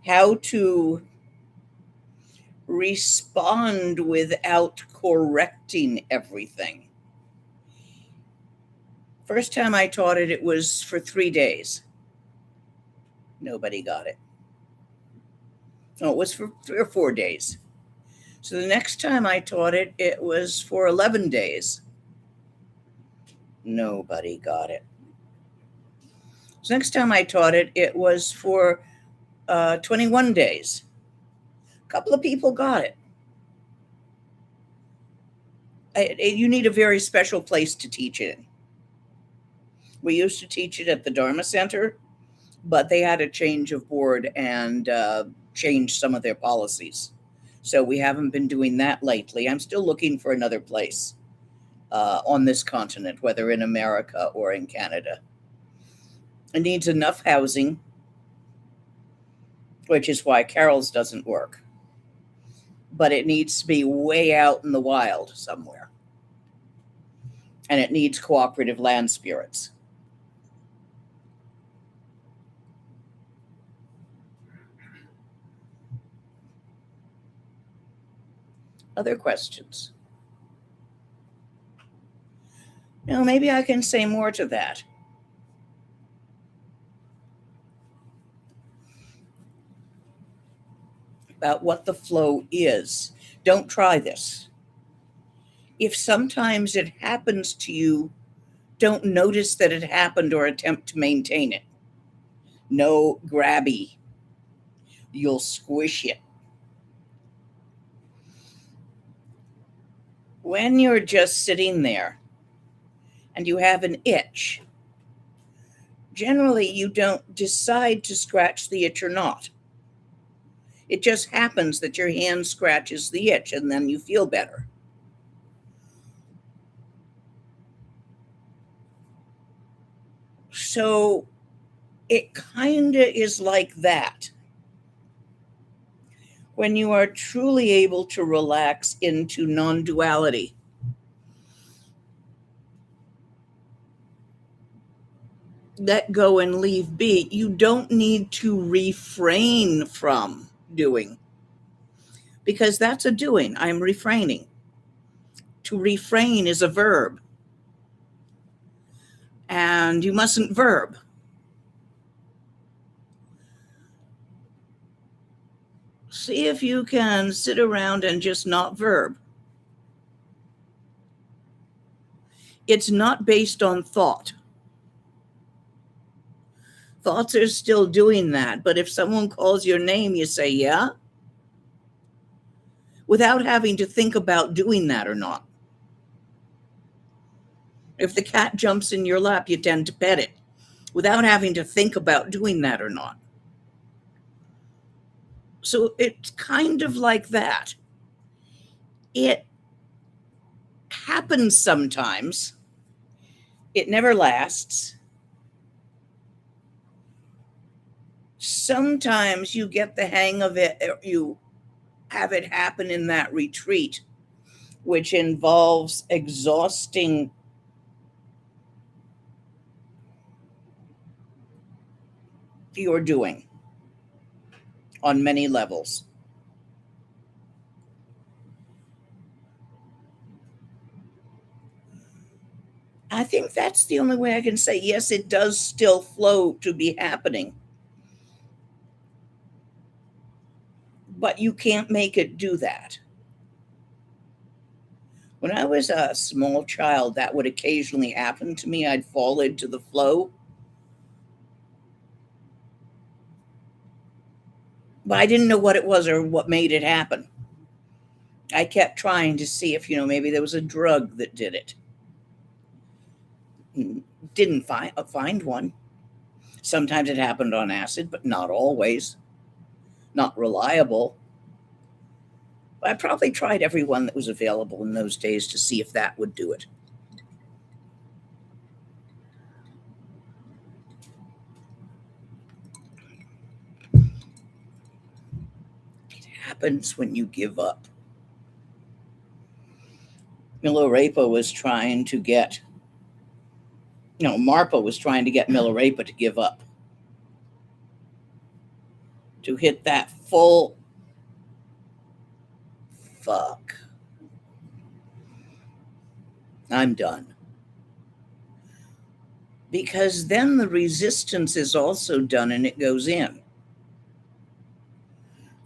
How to respond without correcting everything. First time I taught it, it was for 3 days. Nobody got it. No, it was for 3 or 4 days. So the next time I taught it, it was for 11 days. Nobody got it. So next time I taught it, it was for 21 days. A couple of people got it. You need a very special place to teach it in. We used to teach it at the Dharma Center, but they had a change of board and changed some of their policies. So we haven't been doing that lately. I'm still looking for another place on this continent, whether in America or in Canada. It needs enough housing, which is why Carol's doesn't work. But it needs to be way out in the wild somewhere. And it needs cooperative land spirits. Other questions? Now, maybe I can say more to that. About what the flow is. Don't try this. If sometimes it happens to you, don't notice that it happened or attempt to maintain it. No grabby. You'll squish it. When you're just sitting there and you have an itch, generally you don't decide to scratch the itch or not. It just happens that your hand scratches the itch and then you feel better. So it kind of is like that. When you are truly able to relax into non-duality, let go and leave be, you don't need to refrain from doing, because that's a doing. I'm refraining. To refrain is a verb, and you mustn't verb. See if you can sit around and just not verb. It's not based on thought. Thoughts are still doing that, but if someone calls your name, you say, yeah, without having to think about doing that or not. If the cat jumps in your lap, you tend to pet it without having to think about doing that or not. So it's kind of like that. It happens sometimes. It never lasts. Sometimes you get the hang of it, you have it happen in that retreat, which involves exhausting your doing on many levels. I think that's the only way I can say, yes, it does still flow to be happening. But you can't make it do that. When I was a small child, that would occasionally happen to me. I'd fall into the flow. But I didn't know what it was or what made it happen. I kept trying to see if, maybe there was a drug that did it. Didn't find one. Sometimes it happened on acid, but not always. Not reliable. But I probably tried every one that was available in those days to see if that would do it. It happens when you give up. Milarepa was trying to get, Marpa was trying to get Milarepa to give up. To hit that full fuck. I'm done. Because then the resistance is also done and it goes in.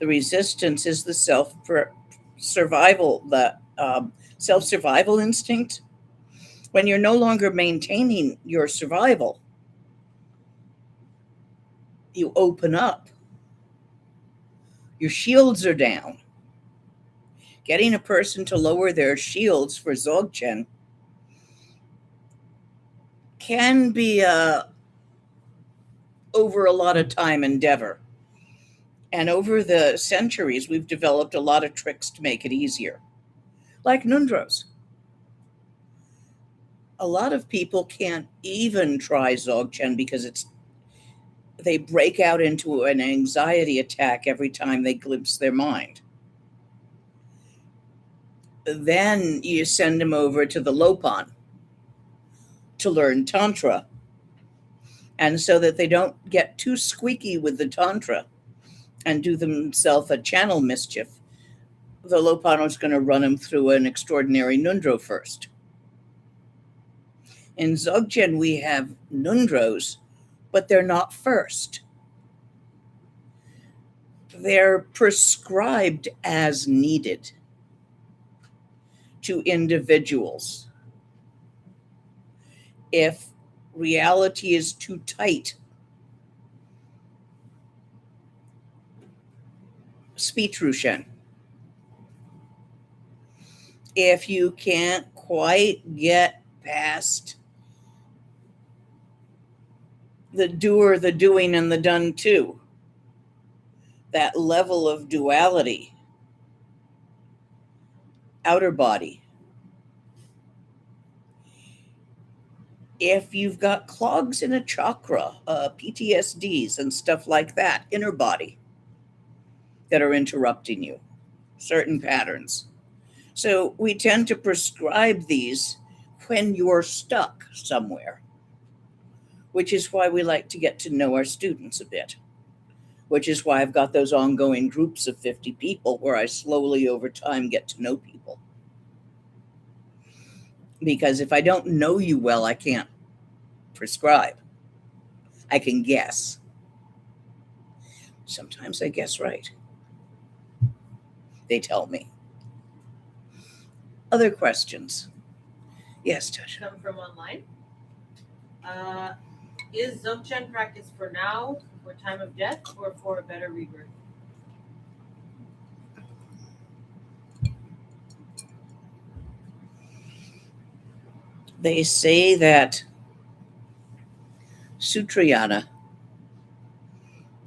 The resistance is the self-survival, the self-survival instinct. When you're no longer maintaining your survival, you open up. Your shields are down. Getting a person to lower their shields for Dzogchen can be over a lot of time endeavor. And over the centuries, we've developed a lot of tricks to make it easier, like Nundros. A lot of people can't even try Dzogchen because they break out into an anxiety attack every time they glimpse their mind. Then you send them over to the Lopan to learn Tantra. And so that they don't get too squeaky with the Tantra and do themselves a channel mischief, the Lopano is going to run them through an extraordinary Nundro first. In Dzogchen, we have Nundros, but they're not first. They're prescribed as needed to individuals. If reality is too tight, speech Rushen. If you can't quite get past the doer, the doing, and the done too, that level of duality, outer body. If you've got clogs in a chakra, PTSDs and stuff like that, inner body, that are interrupting you, certain patterns. So we tend to prescribe these when you're stuck somewhere, which is why we like to get to know our students a bit, which is why I've got those ongoing groups of 50 people where I slowly over time get to know people. Because if I don't know you well, I can't prescribe. I can guess. Sometimes I guess right. They tell me. Other questions? Yes, Tasha. Come from online. Is Dzogchen practice for now, for time of death, or for a better rebirth? They say that Sutrayana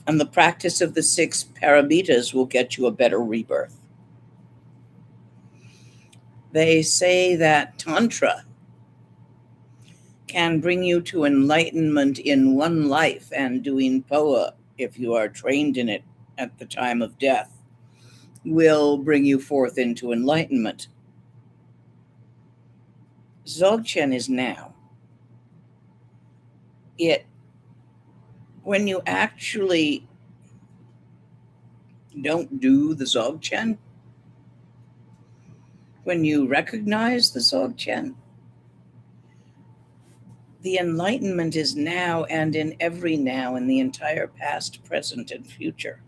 and the practice of the 6 paramitas will get you a better rebirth. They say that Tantra can bring you to enlightenment in one life, and doing Poa, if you are trained in it at the time of death, will bring you forth into enlightenment. Dzogchen is now. When you actually don't do the Dzogchen, when you recognize the Dzogchen, the enlightenment is now, and in every now, in the entire past, present, and future.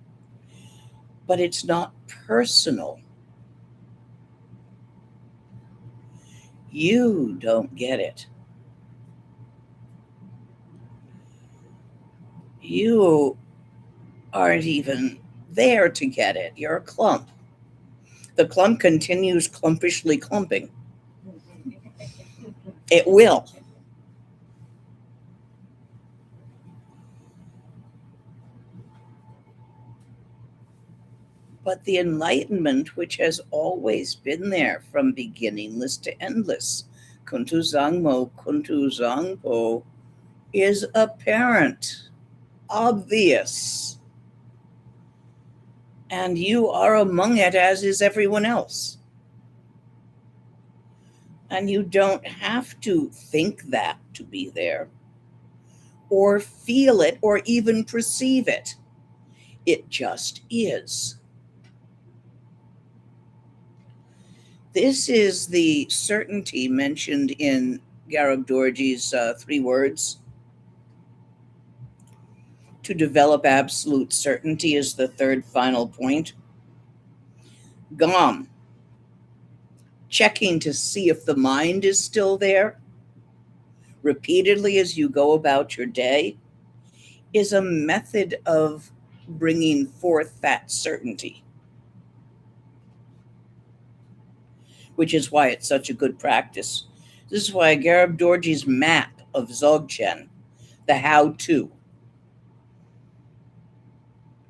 But it's not personal. You don't get it. You aren't even there to get it. You're a clump. The clump continues clumpishly clumping. It will. But the enlightenment, which has always been there from beginningless to endless, Kuntu Zangmo, Kuntu Zangpo, is apparent, obvious. And you are among it, as is everyone else. And you don't have to think that to be there, or feel it, or even perceive it. It just is. This is the certainty mentioned in Garab Dorji's 3 words. to develop absolute certainty is the third final point. GOM, checking to see if the mind is still there repeatedly as you go about your day, is a method of bringing forth that certainty, which is why it's such a good practice. This is why Garib Dorji's map of Dzogchen, the how-to,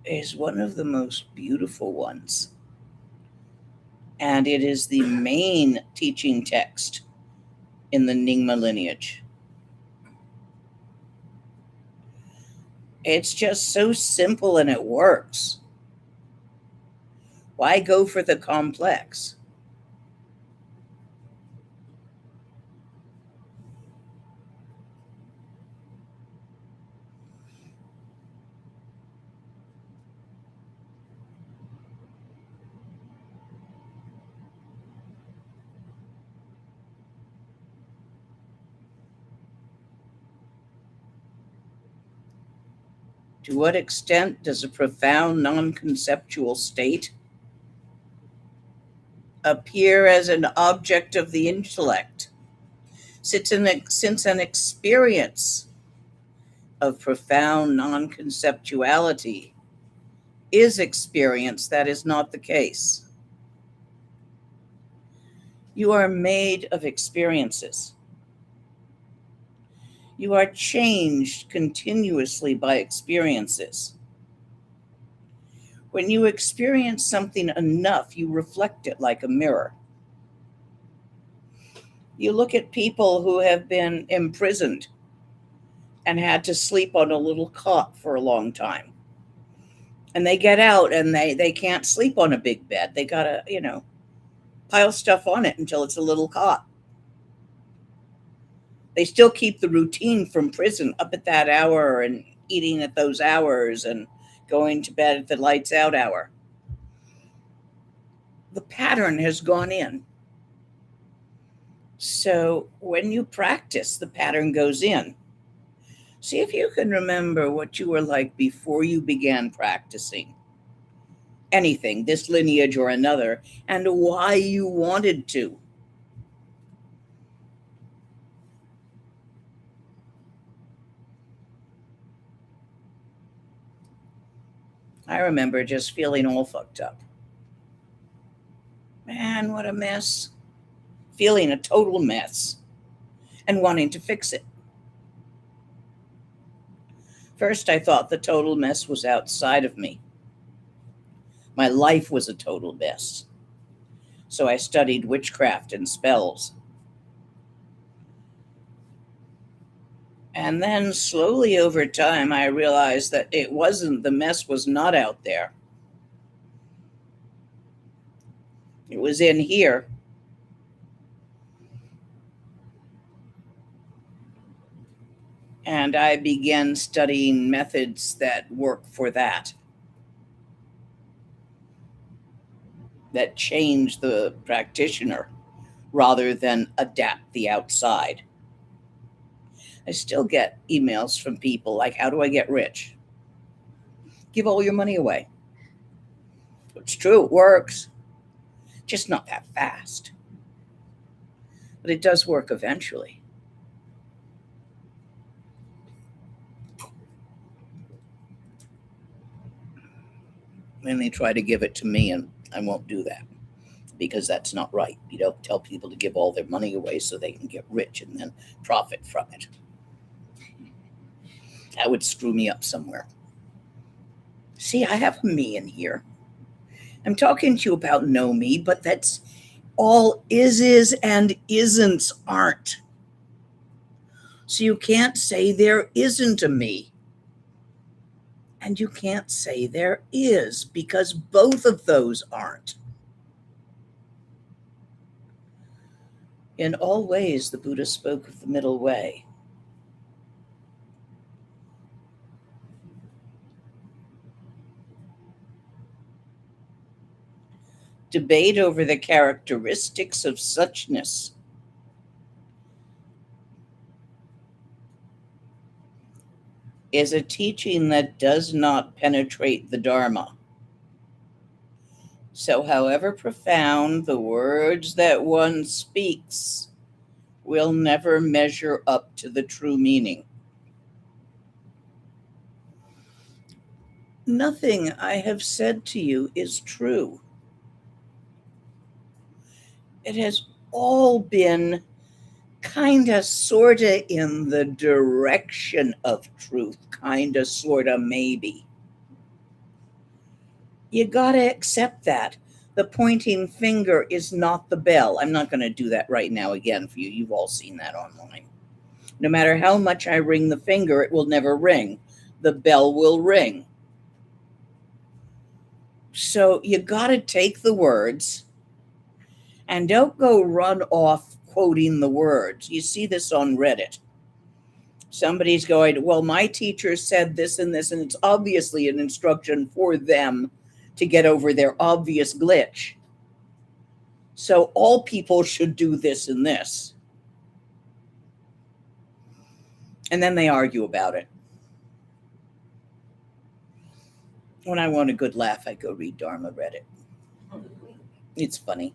is one of the most beautiful ones. And it is the main teaching text in the Nyingma lineage. It's just so simple and it works. Why go for the complex? To what extent does a profound non-conceptual state appear as an object of the intellect? Since an experience of profound non-conceptuality is experience, that is not the case. You are made of experiences. You are changed continuously by experiences. When you experience something enough, you reflect it like a mirror. You look at people who have been imprisoned and had to sleep on a little cot for a long time. And they get out and they can't sleep on a big bed. They gotta, pile stuff on it until it's a little cot. They still keep the routine from prison, up at that hour and eating at those hours and going to bed at the lights out hour. The pattern has gone in. So when you practice, the pattern goes in. See if you can remember what you were like before you began practicing anything, this lineage or another, and why you wanted to. I remember just feeling all fucked up. Man, what a mess. Feeling a total mess and wanting to fix it. First, I thought the total mess was outside of me. My life was a total mess. So I studied witchcraft and spells. And then slowly over time, I realized that the mess was not out there. It was in here. And I began studying methods that work for that change the practitioner rather than adapt the outside. I still get emails from people like, how do I get rich? Give all your money away. It's true, it works. Just not that fast. But it does work eventually. And they try to give it to me, and I won't do that because that's not right. You don't tell people to give all their money away so they can get rich and then profit from it. That would screw me up somewhere. See, I have a me in here. I'm talking to you about no me, but that's all is and isn't aren't. So you can't say there isn't a me. And you can't say there is, because both of those aren't. In all ways, the Buddha spoke of the middle way. Debate over the characteristics of suchness is a teaching that does not penetrate the Dharma. So, however profound the words that one speaks will never measure up to the true meaning. Nothing I have said to you is true. It has all been kinda, sorta in the direction of truth, kinda, sorta, maybe. You gotta accept that. The pointing finger is not the bell. I'm not gonna do that right now again for you. You've all seen that online. No matter how much I ring the finger, it will never ring. The bell will ring. So you gotta take the words and don't go run off quoting the words. You see this on Reddit. Somebody's going, well, my teacher said this, and it's obviously an instruction for them to get over their obvious glitch. So all people should do this and this. And then they argue about it. When I want a good laugh, I go read Dharma Reddit. It's funny.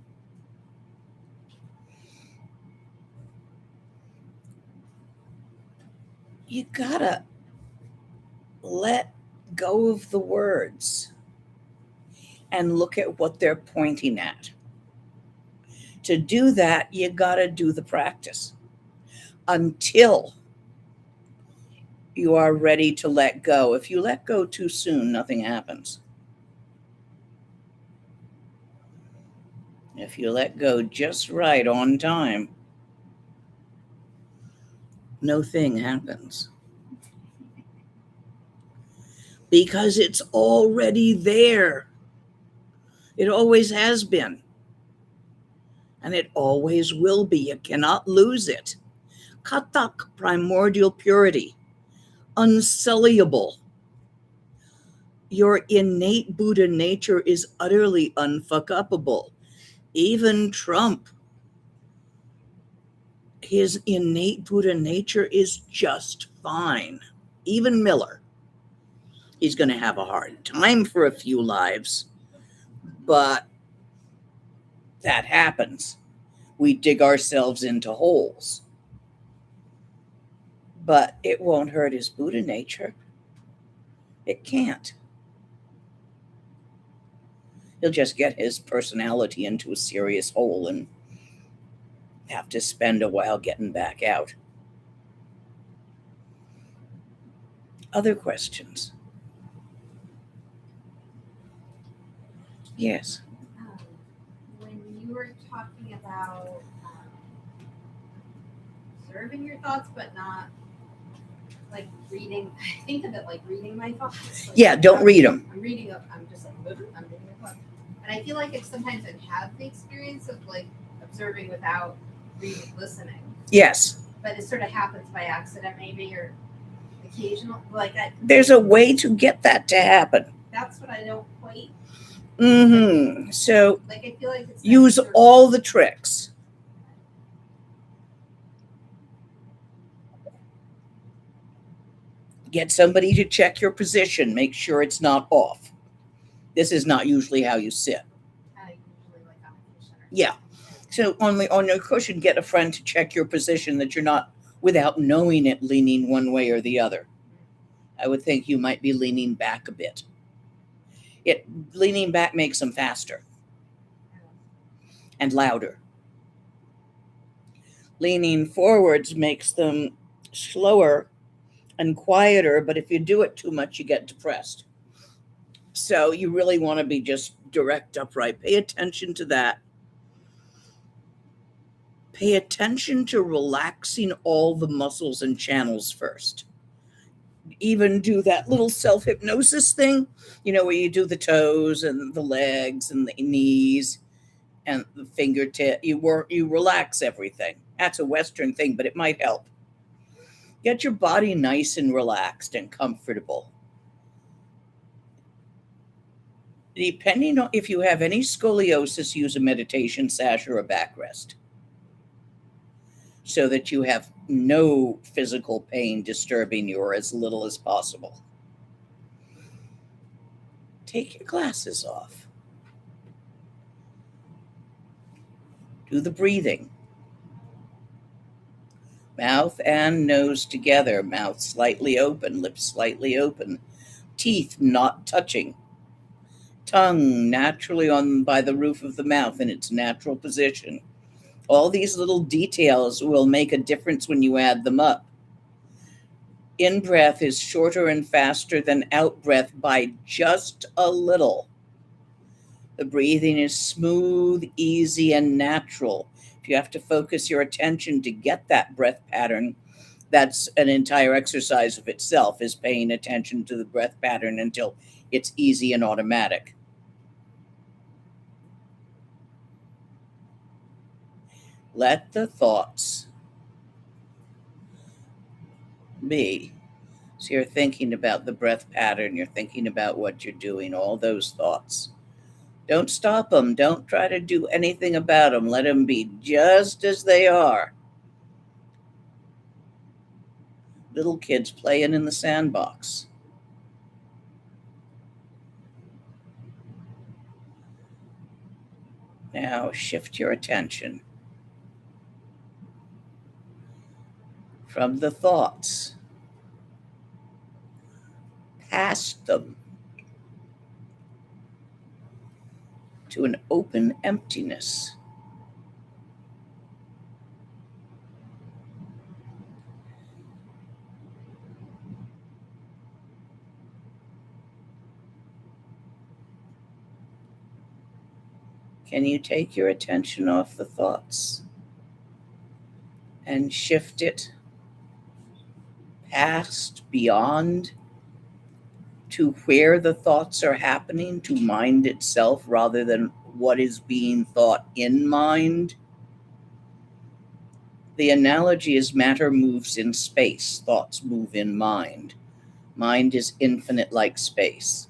You gotta let go of the words and look at what they're pointing at. To do that, you gotta do the practice until you are ready to let go. If you let go too soon, nothing happens. If you let go just right on time, no thing happens. Because it's already there. It always has been. And it always will be. You cannot lose it. Katak, primordial purity. Unsulliable. Your innate Buddha nature is utterly unfuck-upable. Even Trump, his innate Buddha nature is just fine. Even Miller. He's going to have a hard time for a few lives, but that happens. We dig ourselves into holes. But it won't hurt his Buddha nature. It can't. He'll just get his personality into a serious hole and have to spend a while getting back out. Other questions? Yes. When you were talking about observing your thoughts, but not like reading, I think of it like reading my thoughts. Like, Yeah, don't read them. I'm reading up. I'm just like, I'm reading my thoughts. And I feel like if sometimes I've had the experience of like observing without reading, listening. Yes. But it sort of happens by accident, maybe, or occasional. Like that. There's a way to get that to happen. That's what I don't quite. Mm-hmm. So Like I feel like it's use all the tricks. Get somebody to check your position. Make sure it's not off. This is not usually how you sit. I usually like on a cushion. Yeah. So on your cushion, get a friend to check your position, that you're not, without knowing it, leaning one way or the other. I would think you might be leaning back a bit. Leaning back makes them faster and louder. Leaning forwards makes them slower and quieter, but if you do it too much, you get depressed. So you really want to be just direct upright. Pay attention to that. Pay attention to relaxing all the muscles and channels first. Even do that little self-hypnosis thing, where you do the toes and the legs and the knees and the fingertip. You relax everything. That's a Western thing, but it might help. Get your body nice and relaxed and comfortable. Depending on if you have any scoliosis, use a meditation sash or a backrest. so that you have no physical pain disturbing you, or as little as possible. Take your glasses off. Do the breathing. Mouth and nose together, mouth slightly open, lips slightly open, teeth not touching, tongue naturally on by the roof of the mouth in its natural position. All these little details will make a difference when you add them up. In-breath is shorter and faster than out-breath by just a little. The breathing is smooth, easy, and natural. If you have to focus your attention to get that breath pattern, that's an entire exercise of itself, is paying attention to the breath pattern until it's easy and automatic. Let the thoughts be. So you're thinking about the breath pattern, you're thinking about what you're doing, all those thoughts. Don't stop them. Don't try to do anything about them. Let them be just as they are. Little kids playing in the sandbox. Now shift your attention from the thoughts, past them, to an open emptiness. Can you take your attention off the thoughts and shift it past, beyond, to where the thoughts are happening, to mind itself rather than what is being thought in mind? The analogy is matter moves in space, thoughts move in mind. Mind is infinite like space.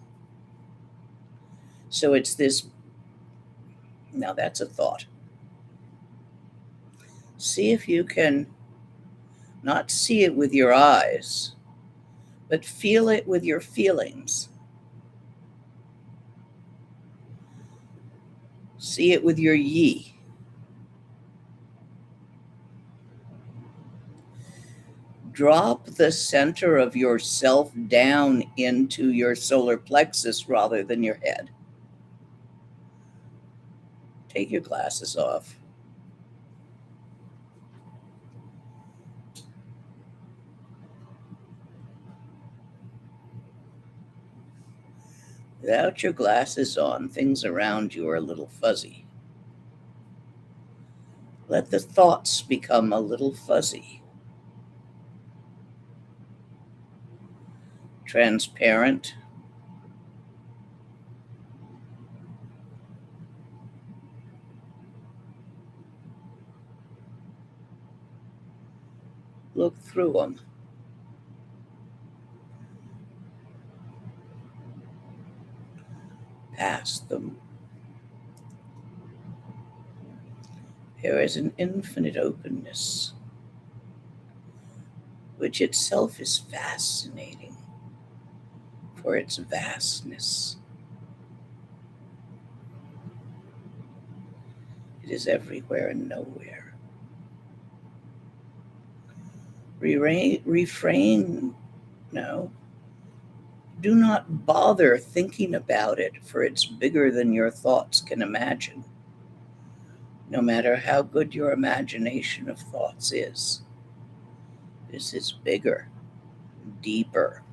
So it's this. Now that's a thought. See if you can not see it with your eyes, but feel it with your feelings. See it with your yi. Drop the center of yourself down into your solar plexus rather than your head. Take your glasses off. Without your glasses on, things around you are a little fuzzy. Let the thoughts become a little fuzzy. Transparent. Look through them. Past them. There is an infinite openness, which itself is fascinating for its vastness. It is everywhere and nowhere. Refrain, no. Do not bother thinking about it, for it's bigger than your thoughts can imagine. No matter how good your imagination of thoughts is, this is bigger, deeper,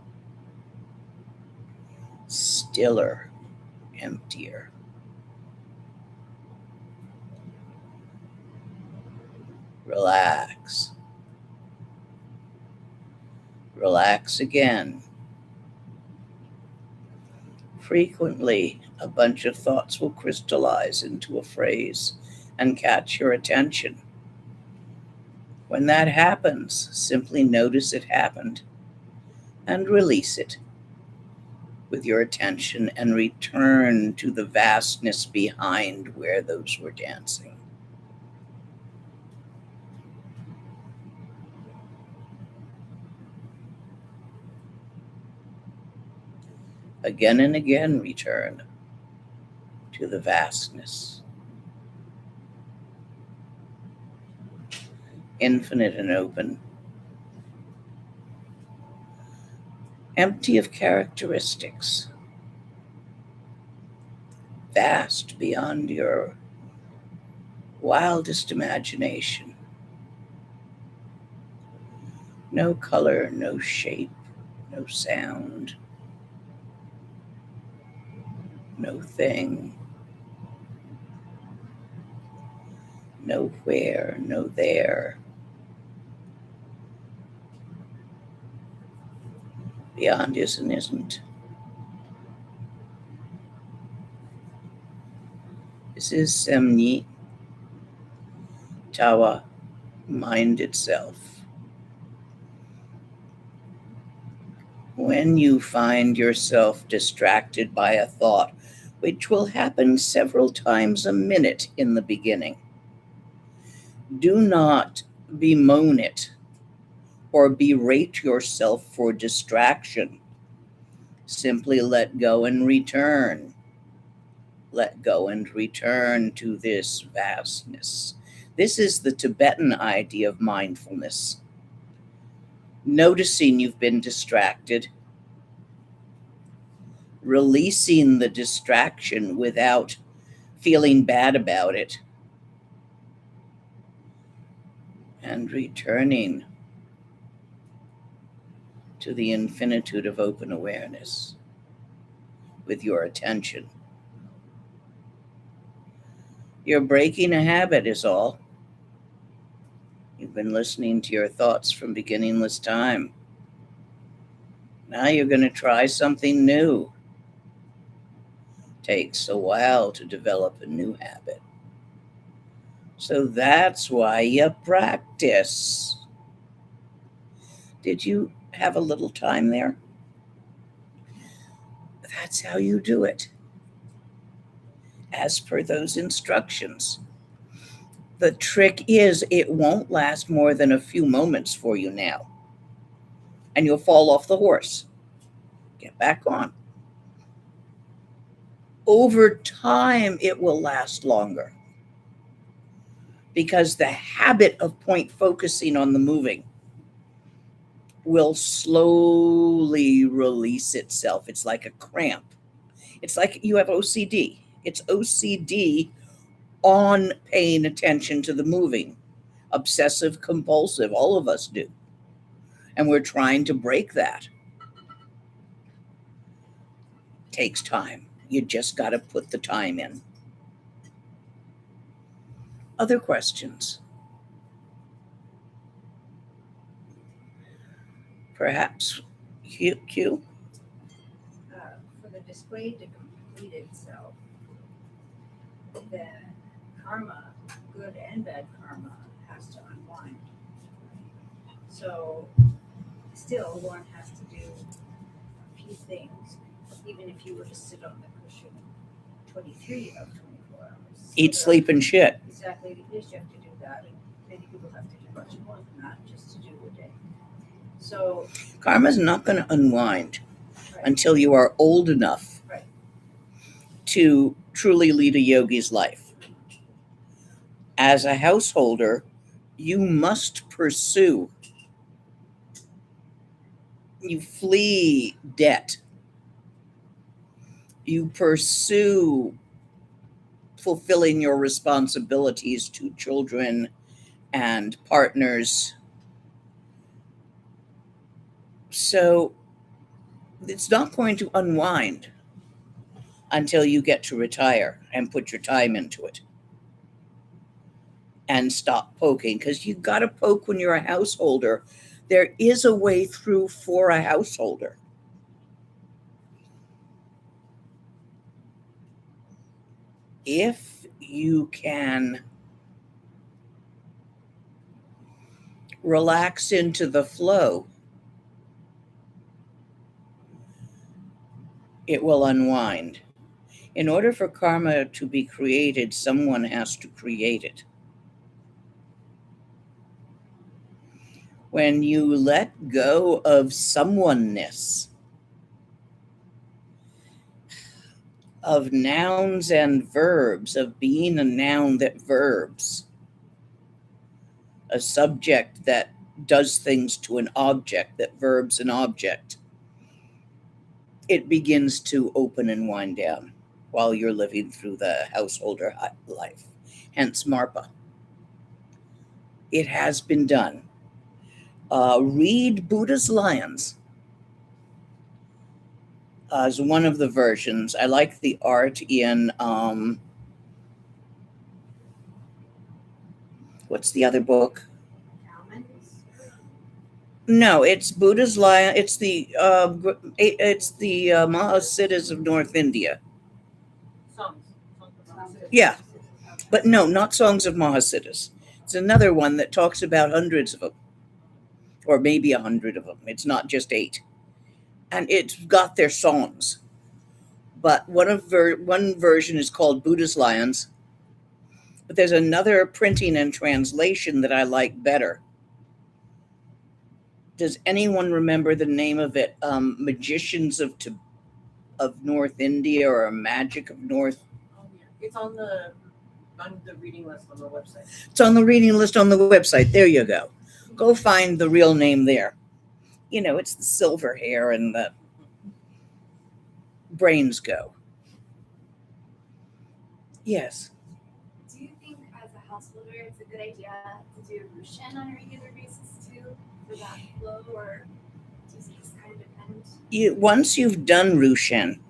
stiller, emptier. Relax. Relax again. Frequently, a bunch of thoughts will crystallize into a phrase and catch your attention. When that happens, simply notice it happened and release it with your attention and return to the vastness behind where those were dancing. Again and again return to the vastness, infinite and open, empty of characteristics, vast beyond your wildest imagination. No color, no shape, no sound, no thing, no where, no there. Beyond is and isn't. This is Semni, Tawa, mind itself. When you find yourself distracted by a thought, which will happen several times a minute in the beginning, do not bemoan it or berate yourself for distraction. Simply let go and return. Let go and return to this vastness. This is the Tibetan idea of mindfulness. Noticing you've been distracted, releasing the distraction without feeling bad about it, and returning to the infinitude of open awareness with your attention. You're breaking a habit is all. You've been listening to your thoughts from beginningless time. Now you're going to try something new. Takes a while to develop a new habit. So that's why you practice. Did you have a little time there? That's how you do it, as per those instructions. The trick is it won't last more than a few moments for you now, and you'll fall off the horse. Get back on. Over time, it will last longer because the habit of point focusing on the moving will slowly release itself. It's like a cramp. It's like you have OCD. It's OCD on paying attention to the moving. Obsessive compulsive, all of us do. And we're trying to break that. Takes time. You just got to put the time in. Other questions? Perhaps Q? For the display to complete itself, then karma, good and bad karma, has to unwind. So still one has to do a few things, even if you were to sit on the cushion 23 of 24 hours. Eat, sleep, and shit. Exactly, it is, you have to do that, and many people have to do much more than that just to do a day. So Karma's not going to unwind right, until you are old enough right, to truly lead a yogi's life. As a householder, you must pursue. You flee debt. You pursue fulfilling your responsibilities to children and partners. So it's not going to unwind until you get to retire and put your time into it and stop poking, because you've got to poke when you're a householder. There is a way through for a householder. If you can relax into the flow, it will unwind. In order for karma to be created, someone has to create it. When you let go of someoneness, of nouns and verbs, of being a noun that verbs, a subject that does things to an object, that verbs an object, it begins to open and wind down while you're living through the householder life. Hence MARPA. It has been done. Read Buddha's Lions as one of the versions. I like the art in what's the other book? No, it's Buddha's Lion. It's the Mahasiddhas of North India. Songs. Yeah, but no, not Songs of Mahasiddhas. It's another one that talks about hundreds of them, or maybe 100 of them. It's not just 8, and it's got their songs. But one version is called Buddha's Lions. But there's another printing and translation that I like better. Does anyone remember the name of it? Magicians of North India, or Magic of North. Oh, yeah. It's on the reading list on the website. It's on the reading list on the website. There you go. Go find the real name there. You know, it's the silver hair and the brains go. Yes. Do you think as a householder it's a good idea to do Rushen on a regular basis too for that flow, or does it just kind of depend? Once you've done Rushen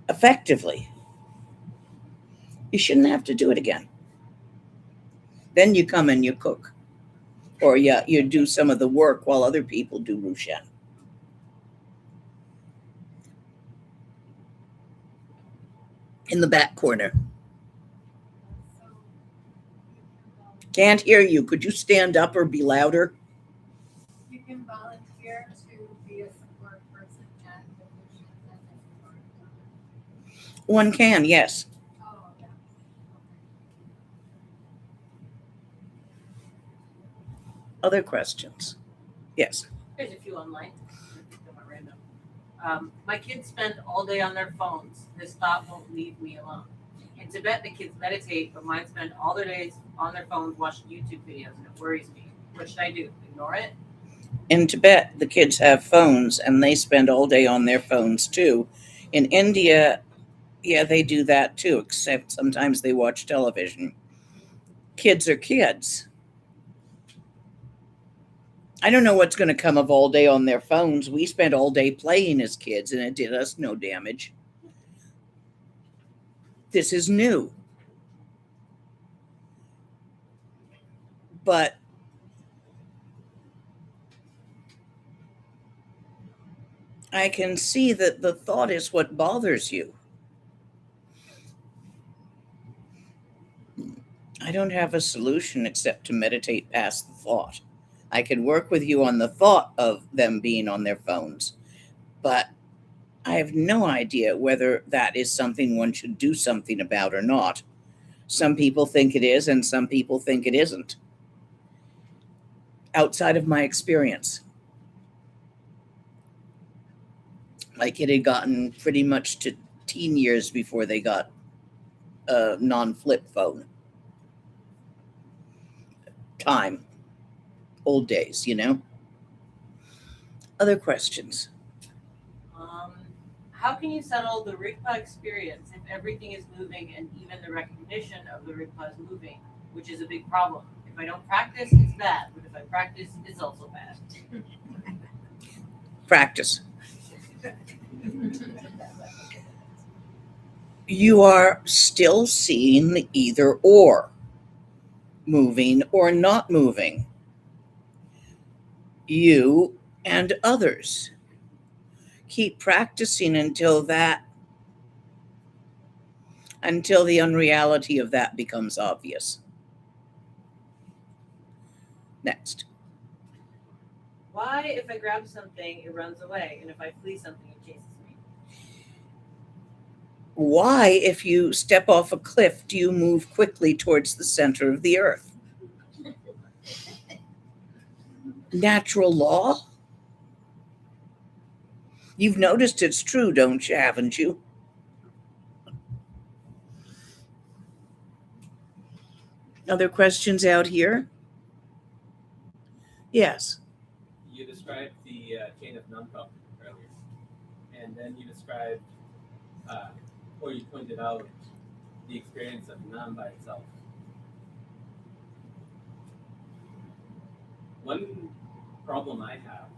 effectively, you shouldn't have to do it again. Then you come and you cook, or you do some of the work while other people do Rushen. In the back corner. Can't hear you. Could you stand up or be louder? You can volunteer to be a support person at the Rushen that One can, yes. Oh, yeah. Other questions? Yes. There's a few online. Random. My kids spend all day on their phones. This thought won't leave me alone. In Tibet, the kids meditate, but mine spend all their days on their phones watching YouTube videos, and it worries me. What should I do? Ignore it? In Tibet, the kids have phones, and they spend all day on their phones too. In India, yeah, they do that too, except sometimes they watch television. Kids are kids. I don't know what's going to come of all day on their phones. We spent all day playing as kids, and it did us no damage. This is new. But I can see that the thought is what bothers you. I don't have a solution except to meditate past the thought. I can work with you on the thought of them being on their phones, but I have no idea whether that is something one should do something about or not. Some people think it is, and some people think it isn't. Outside of my experience, my kid had gotten pretty much to teen years before they got a non-flip phone. Time. Old days, you know. Other questions? How can you settle the Rigpa experience if everything is moving and even the recognition of the Rigpa is moving, which is a big problem? If I don't practice, it's bad, but if I practice, it's also bad. Practice. You are still seeing the either or, moving or not moving. You and others. Keep practicing until the unreality of that becomes obvious. Next. Why, if I grab something, it runs away, and if I flee something, it chases me? Why, if you step off a cliff, do you move quickly towards the center of the earth? Natural law? You've noticed it's true, haven't you? Other questions out here? Yes. You described the chain of non-talk earlier, and then you described, or you pointed out, the experience of non by itself. One problem I have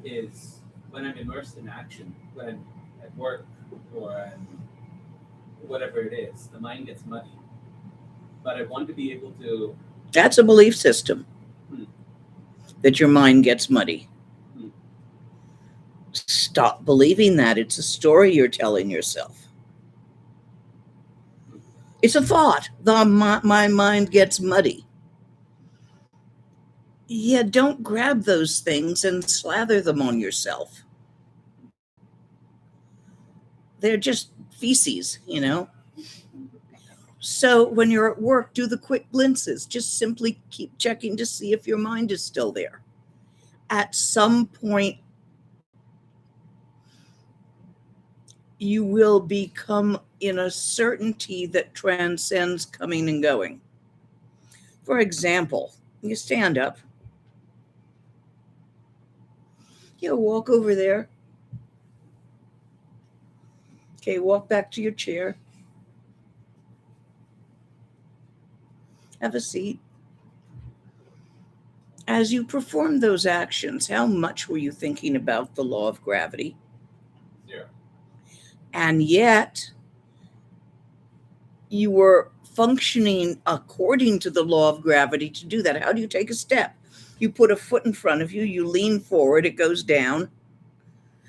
is when I'm immersed in action, when I'm at work or whatever it is, the mind gets muddy. But I want to be able to. That's a belief system. That your mind gets muddy. Stop believing that. It's a story you're telling yourself. It's a thought. My mind gets muddy. Yeah, don't grab those things and slather them on yourself. They're just feces, you know. So when you're at work, do the quick glimpses. Just simply keep checking to see if your mind is still there. At some point, you will become in a certainty that transcends coming and going. For example, you stand up. You walk over there. Okay, walk back to your chair. Have a seat. As you perform those actions, how much were you thinking about the law of gravity? 0. And yet, you were functioning according to the law of gravity to do that. How do you take a step? You put a foot in front of you, you lean forward, it goes down.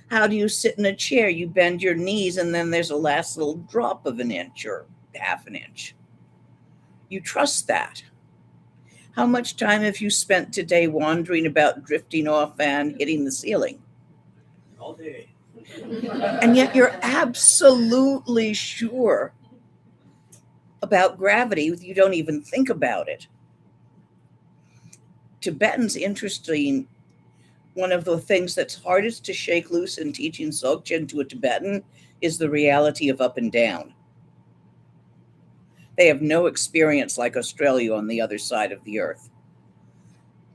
How do you sit in a chair? You bend your knees, and then there's a last little drop of an inch or half an inch. You trust that. How much time have you spent today wandering about, drifting off and hitting the ceiling? All day. And yet you're absolutely sure about gravity. You don't even think about it. Tibetan's interesting. One of the things that's hardest to shake loose in teaching Dzogchen to a Tibetan is the reality of up and down. They have no experience like Australia on the other side of the earth.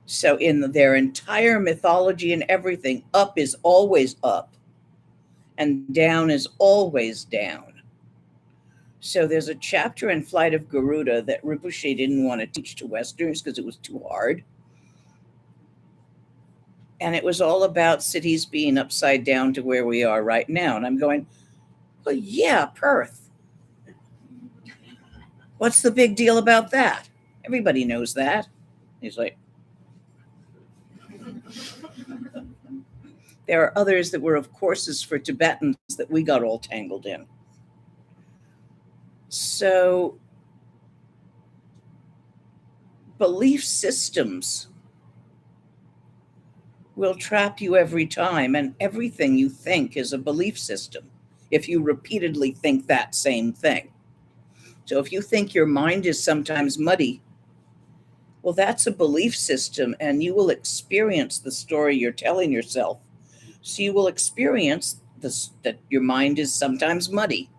So in their entire mythology and everything, up is always up and down is always down. So there's a chapter in Flight of Garuda that Rinpoche didn't want to teach to Westerners because it was too hard. And it was all about cities being upside down to where we are right now. And I'm going, well, yeah, Perth. What's the big deal about that? Everybody knows that. He's like, there are others that were of courses for Tibetans that we got all tangled in. So belief systems will trap you every time, and everything you think is a belief system if you repeatedly think that same thing. So if you think your mind is sometimes muddy, well, that's a belief system, and you will experience the story you're telling yourself. So you will experience this, that your mind is sometimes muddy.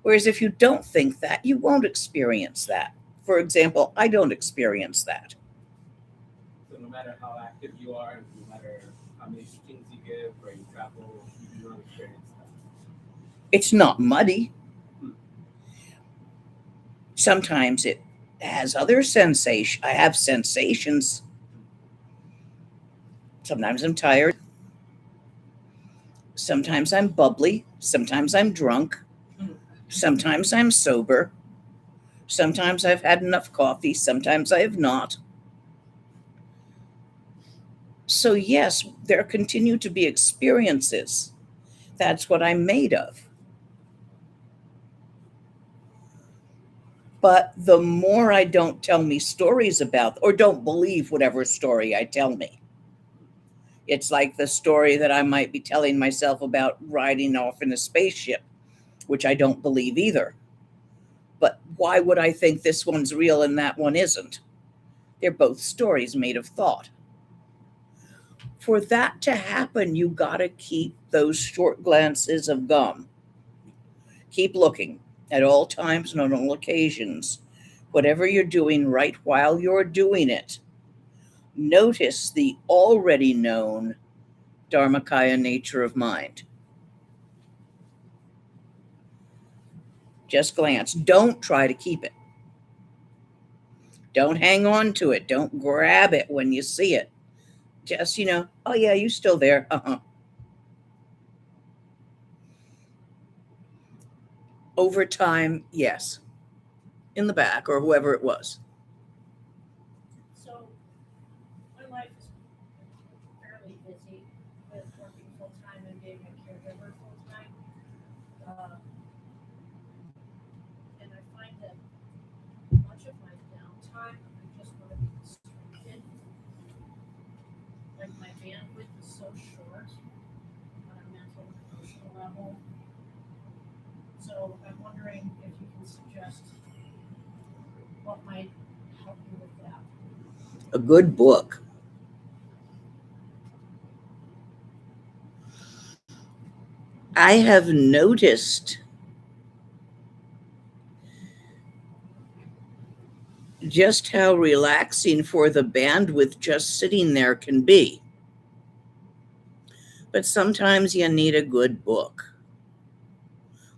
Whereas if you don't think that, you won't experience that. For example, I don't experience that. So no matter how active you are, no matter how many things you give or you travel, you do not experience that. It's not muddy. Sometimes it has other sensations. I have sensations. Sometimes I'm tired. Sometimes I'm bubbly. Sometimes I'm drunk. Sometimes I'm sober. Sometimes I've had enough coffee. Sometimes I have not. So yes, there continue to be experiences. That's what I'm made of. But the more I don't tell me stories about, or don't believe whatever story I tell me. It's like the story that I might be telling myself about riding off in a spaceship, which I don't believe either. But why would I think this one's real and that one isn't? They're both stories made of thought. For that to happen, you gotta keep those short glances of gum. Keep looking at all times and on all occasions Whatever you're doing right while you're doing it, notice the already known Dharmakaya nature of mind. Just glance. Don't try to keep it. Don't hang on to it. Don't grab it when you see it. Just, oh yeah, you still there. Over time, yes. In the back, or whoever it was. So my life is fairly busy with working full time and being a caregiver full time. And I find that much of my downtime, I just want to be distracted. Like my bandwidth is so short on a mental and emotional level. So I'm wondering if you can suggest what might help you with that. A good book. I have noticed just how relaxing for the bandwidth just sitting there can be. But sometimes you need a good book.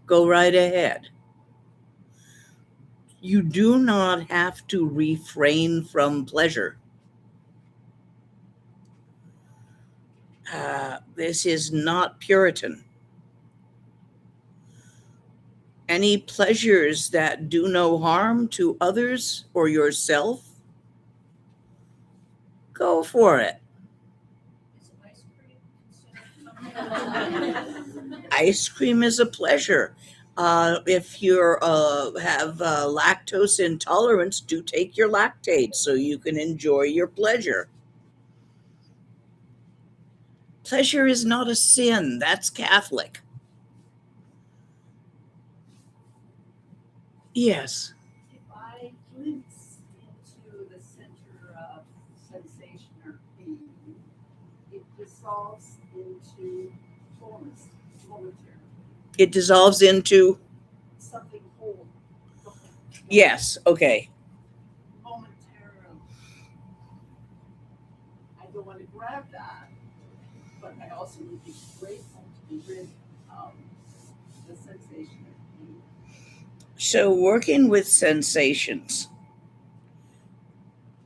Go right ahead. You do not have to refrain from pleasure. This is not Puritan. Any pleasures that do no harm to others or yourself, go for it. Is ice cream considered? Ice cream is a pleasure. If you have lactose intolerance, do take your lactate so you can enjoy your pleasure. Pleasure is not a sin. That's Catholic. Yes. If I glimpse into the center of sensation or being, it dissolves into fullness, momentary. It dissolves into, Something whole. yes, okay. Momentarily. I don't want to grab that, but I also would be grateful to be rid of the sensation of being. So working with sensations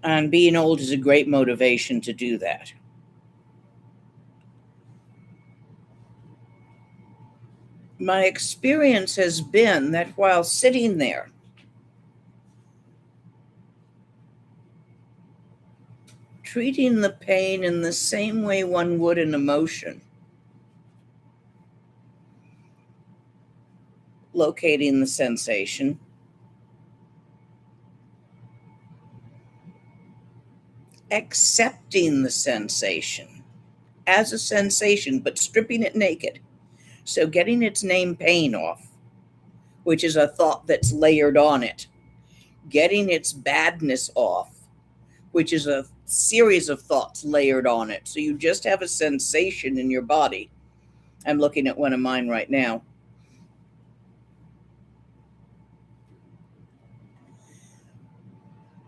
and being old is a great motivation to do that. My experience has been that while sitting there, treating the pain in the same way one would an emotion, locating the sensation, accepting the sensation as a sensation, but stripping it naked. So getting its name pain off, which is a thought that's layered on it, getting its badness off, which is a series of thoughts layered on it. So you just have a sensation in your body. I'm looking at one of mine right now.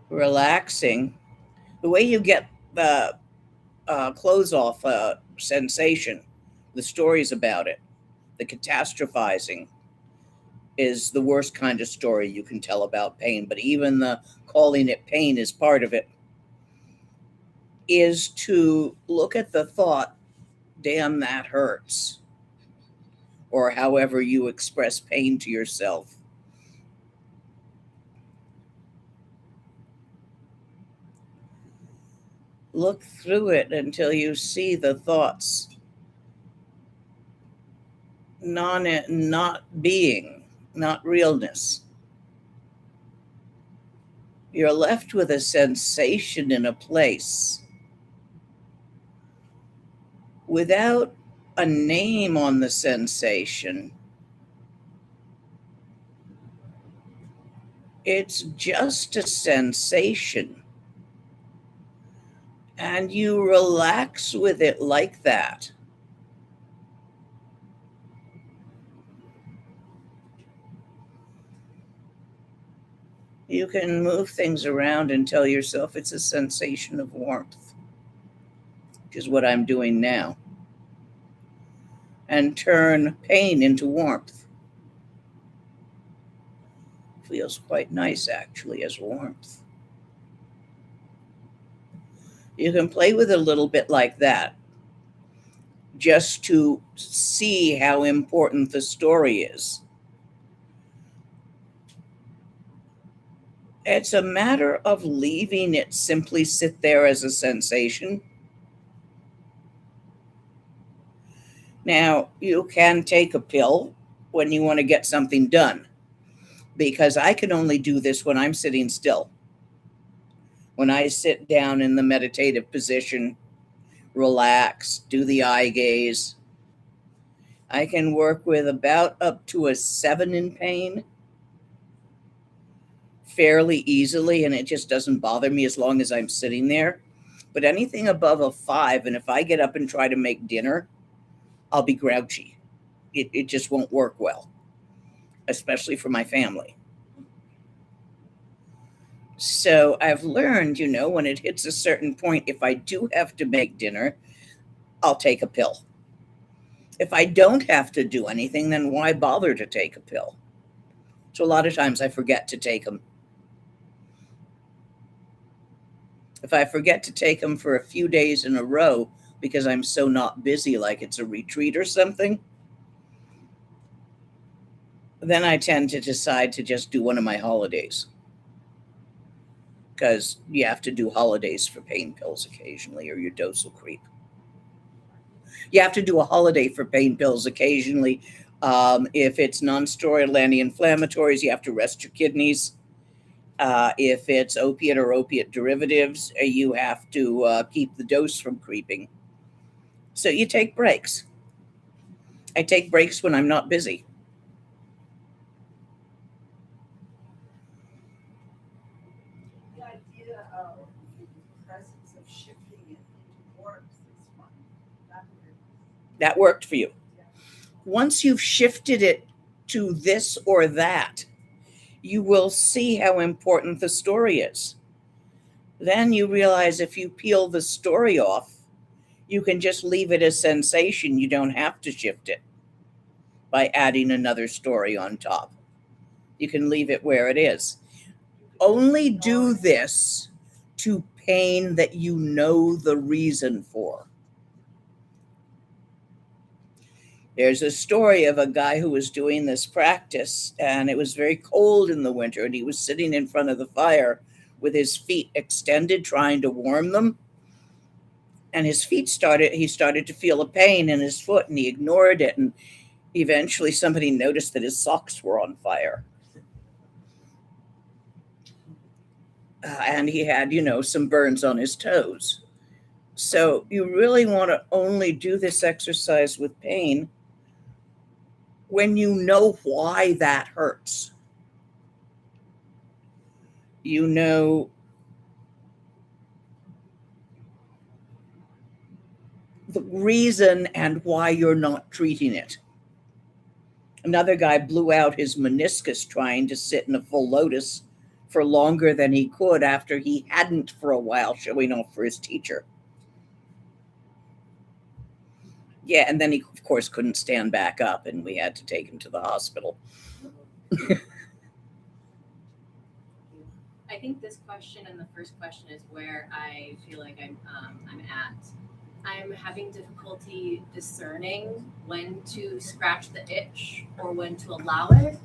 Relaxing. The way you get the clothes off sensation, the stories about it, the catastrophizing is the worst kind of story you can tell about pain. But even the calling it pain is part of it, is to look at the thought, damn, that hurts, or however you express pain to yourself. Look through it until you see the thoughts not being, not realness. You're left with a sensation in a place without a name on the sensation. It's just a sensation. And you relax with it like that. You can move things around and tell yourself it's a sensation of warmth, which is what I'm doing now, and turn pain into warmth. Feels quite nice, actually, as warmth. You can play with it a little bit like that, just to see how important the story is. It's a matter of leaving it simply sit there as a sensation. Now, you can take a pill when you want to get something done, because I can only do this when I'm sitting still. When I sit down in the meditative position, relax, do the eye gaze, I can work with about up to a 7 in pain fairly easily, and it just doesn't bother me as long as I'm sitting there. But anything above a 5, and if I get up and try to make dinner, I'll be grouchy. It just won't work well, especially for my family. So I've learned, when it hits a certain point, if I do have to make dinner, I'll take a pill. If I don't have to do anything, then why bother to take a pill? So a lot of times I forget to take them. If I forget to take them for a few days in a row because I'm so not busy, like it's a retreat or something, then I tend to decide to just do one of my holidays. Because you have to do holidays for pain pills occasionally, or your dose will creep. You have to do a holiday for pain pills occasionally. If it's non-steroidal anti-inflammatories, you have to rest your kidneys. If it's opiate or opiate derivatives, you have to keep the dose from creeping. So you take breaks. I take breaks when I'm not busy. The idea of the presence of shifting it into warmth is fun. That worked for you. Yeah. Once you've shifted it to this or that, you will see how important the story is. Then you realize if you peel the story off, you can just leave it as sensation. You don't have to shift it by adding another story on top. You can leave it where it is. Only do this to pain that you know the reason for. There's a story of a guy who was doing this practice, and it was very cold in the winter, and he was sitting in front of the fire with his feet extended, trying to warm them. And he started to feel a pain in his foot, and he ignored it. And eventually somebody noticed that his socks were on fire. And he had, some burns on his toes. So you really want to only do this exercise with pain when you know why that hurts. You know the reason and why you're not treating it. Another guy blew out his meniscus trying to sit in a full lotus for longer than he could after he hadn't for a while, showing off for his teacher. Yeah, and then he, of course, couldn't stand back up, and we had to take him to the hospital. I think this question and the first question is where I feel like I'm at. I'm having difficulty discerning when to scratch the itch or when to allow it,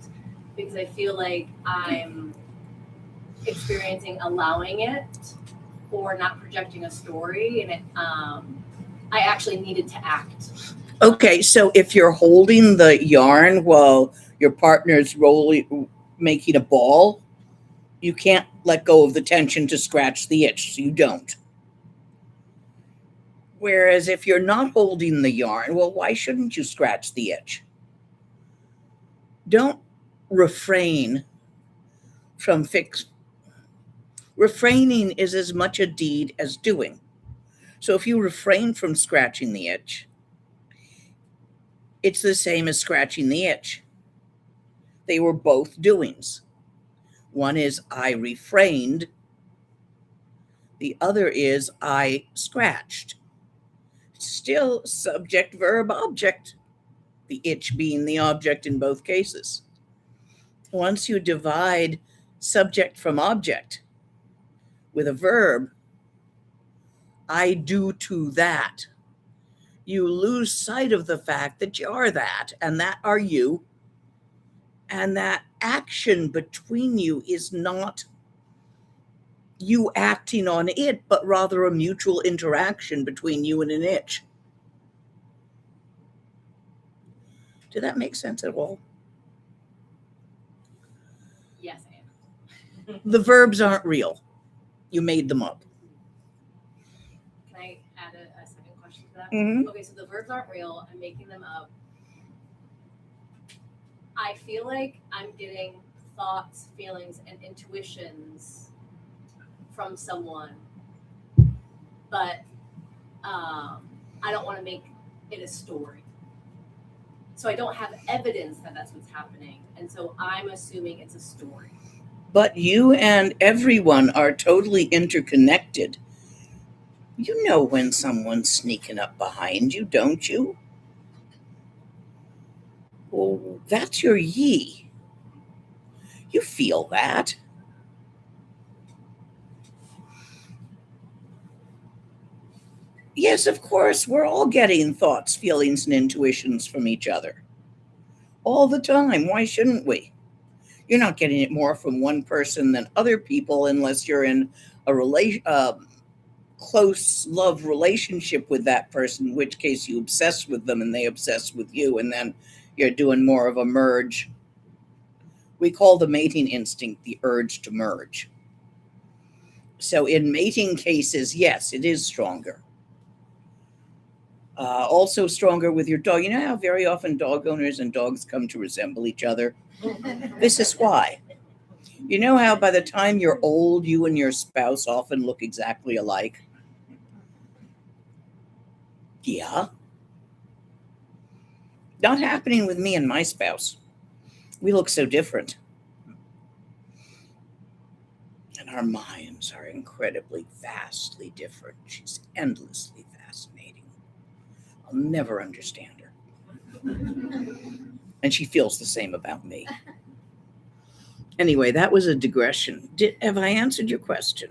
because I feel like I'm experiencing allowing it or not projecting a story, and I actually needed to act. Okay, so if you're holding the yarn while your partner's making a ball, you can't let go of the tension to scratch the itch, so you don't. Whereas if you're not holding the yarn, well, why shouldn't you scratch the itch? Don't refrain from Refraining is as much a deed as doing. So if you refrain from scratching the itch, it's the same as scratching the itch. They were both doings. One is I refrained. The other is I scratched. Still subject, verb, object. The itch being the object in both cases. Once you divide subject from object with a verb, I do to that, you lose sight of the fact that you are that, and that are you, and that action between you is not you acting on it, but rather a mutual interaction between you and an itch. Did that make sense at all? Yes, I am. The verbs aren't real. You made them up. Can I add a second question to that? Mhm. Okay, so the verbs aren't real. I'm making them up. I feel like I'm getting thoughts, feelings, and intuitions from someone, but I don't want to make it a story. So I don't have evidence that that's what's happening, and so I'm assuming it's a story. But you and everyone are totally interconnected. You know when someone's sneaking up behind you, don't you? Well, that's your ye. You feel that. Yes, of course, we're all getting thoughts, feelings, and intuitions from each other. All the time. Why shouldn't we? You're not getting it more from one person than other people unless you're in a close love relationship with that person, in which case you obsess with them and they obsess with you, and then you're doing more of a merge. We call the mating instinct the urge to merge. So in mating cases, yes, it is stronger. Also stronger with your dog. You know how very often dog owners and dogs come to resemble each other? This is why. You know how by the time you're old, you and your spouse often look exactly alike? Yeah. Not happening with me and my spouse. We look so different. And our minds are incredibly, vastly different. She's endlessly fascinating. I'll never understand her. And she feels the same about me. Anyway, that was a digression. Have I answered your question?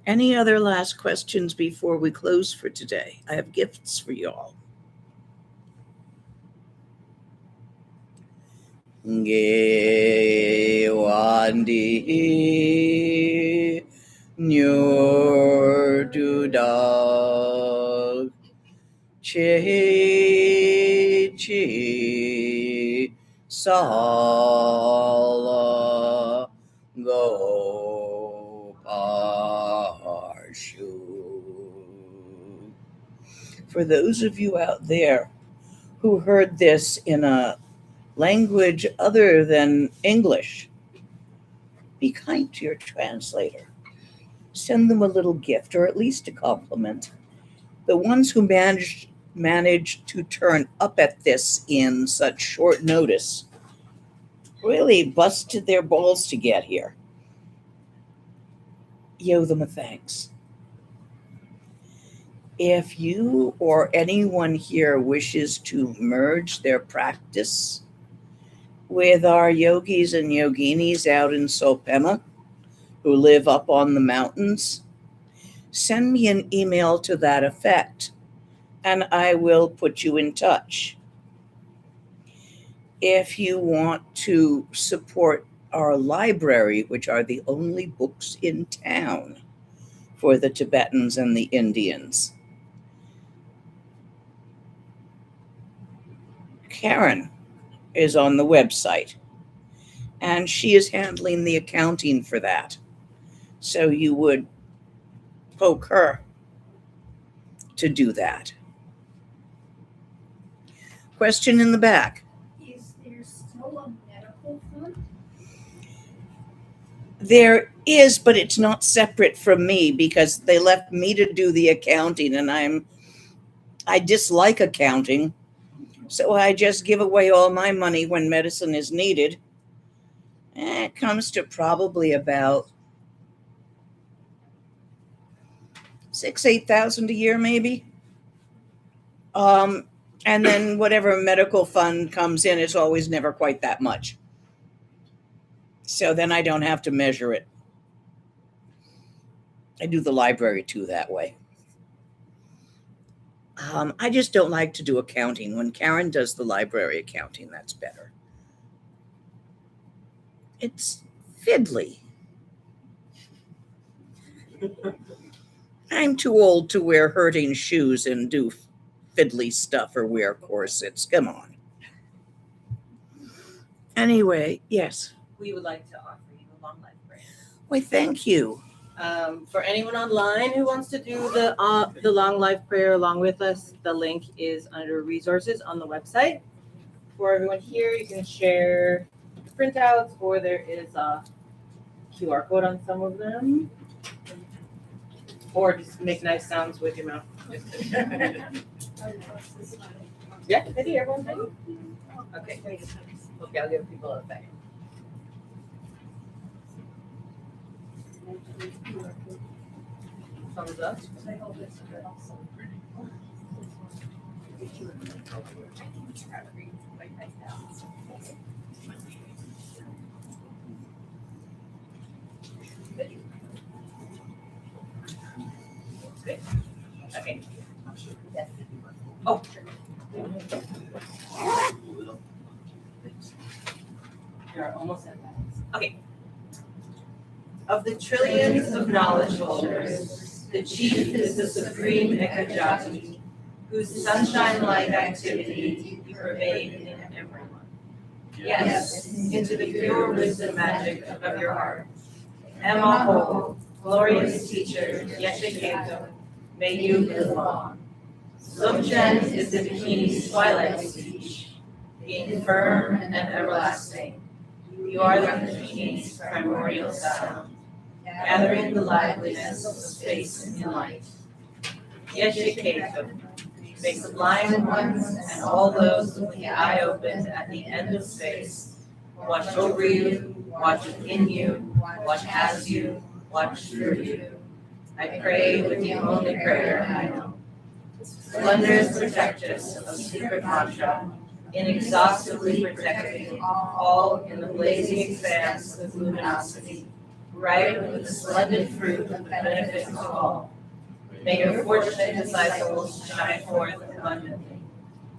Any other last questions before we close for today? I have gifts for y'all. Ge wandi nyor dudag che chi sala go parshu. For those of you out there who heard this in a language other than English, be kind to your translator. Send them a little gift or at least a compliment. The ones who managed to turn up at this in such short notice really busted their balls to get here. You owe them a thanks. If you or anyone here wishes to merge their practice with our yogis and yoginis out in Sopema who live up on the mountains, send me an email to that effect, and I will put you in touch. If you want to support our library, which are the only books in town for the Tibetans and the Indians, Karen is on the website, and she is handling the accounting for that. So you would poke her to do that. Question in the back. Is there still a medical fund? There is, but it's not separate from me because they left me to do the accounting, and I dislike accounting. So I just give away all my money when medicine is needed. It comes to probably about 8,000 a year, maybe. And then whatever medical fund comes in is always never quite that much. So then I don't have to measure it. I do the library too that way. I just don't like to do accounting. When Karen does the library accounting, that's better. It's fiddly. I'm too old to wear hurting shoes and do fiddly stuff or wear corsets. Come on. Anyway, yes. We would like to offer you a long life prayer. Why, thank you. For anyone online who wants to do the long life prayer along with us, the link is under resources on the website. For everyone here, you can share printouts, or there is a QR code on some of them, or just make nice sounds with your mouth. Yeah, I see everyone. Okay, okay, I'll give people a second. Thumbs up. Good. Okay. Yes. Oh, sure. You're almost at that. Okay. Of the trillions of knowledge holders, the chief is the supreme Ekajati, whose sunshine-like activity you pervade in everyone. Yes, into the pure wisdom magic of your heart. Emaho, glorious teacher, Yeshe Keito, may you live on. Dzogchen is the bikini's twilight speech, being firm and everlasting. You are the bikini's primordial sound, gathering the liveliness of space and light. Yeshe Keito, may sublime ones and all those with the eye opened at the end of space watch over you, watch within you, watch as you, watch through you. I pray with the only prayer I know. Splendorous protectress of secret mantra, inexhaustibly protecting all in the blazing expanse of luminosity, ripe with the splendid fruit of the benefit of all. May your fortunate disciples shine forth abundantly,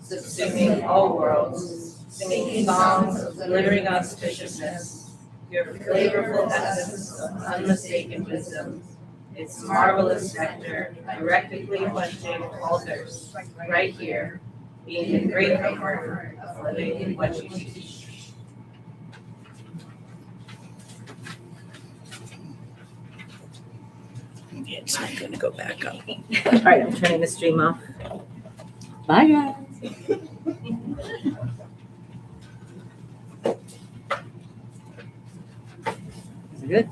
subsuming all worlds, singing songs of glittering auspiciousness, your flavorful essence of unmistaken wisdom, its marvelous nectar directly quenching all thirst, right here, being the great comfort of living in what you teach. It's not going to go back up. All right, I'm turning the stream off. Bye, guys.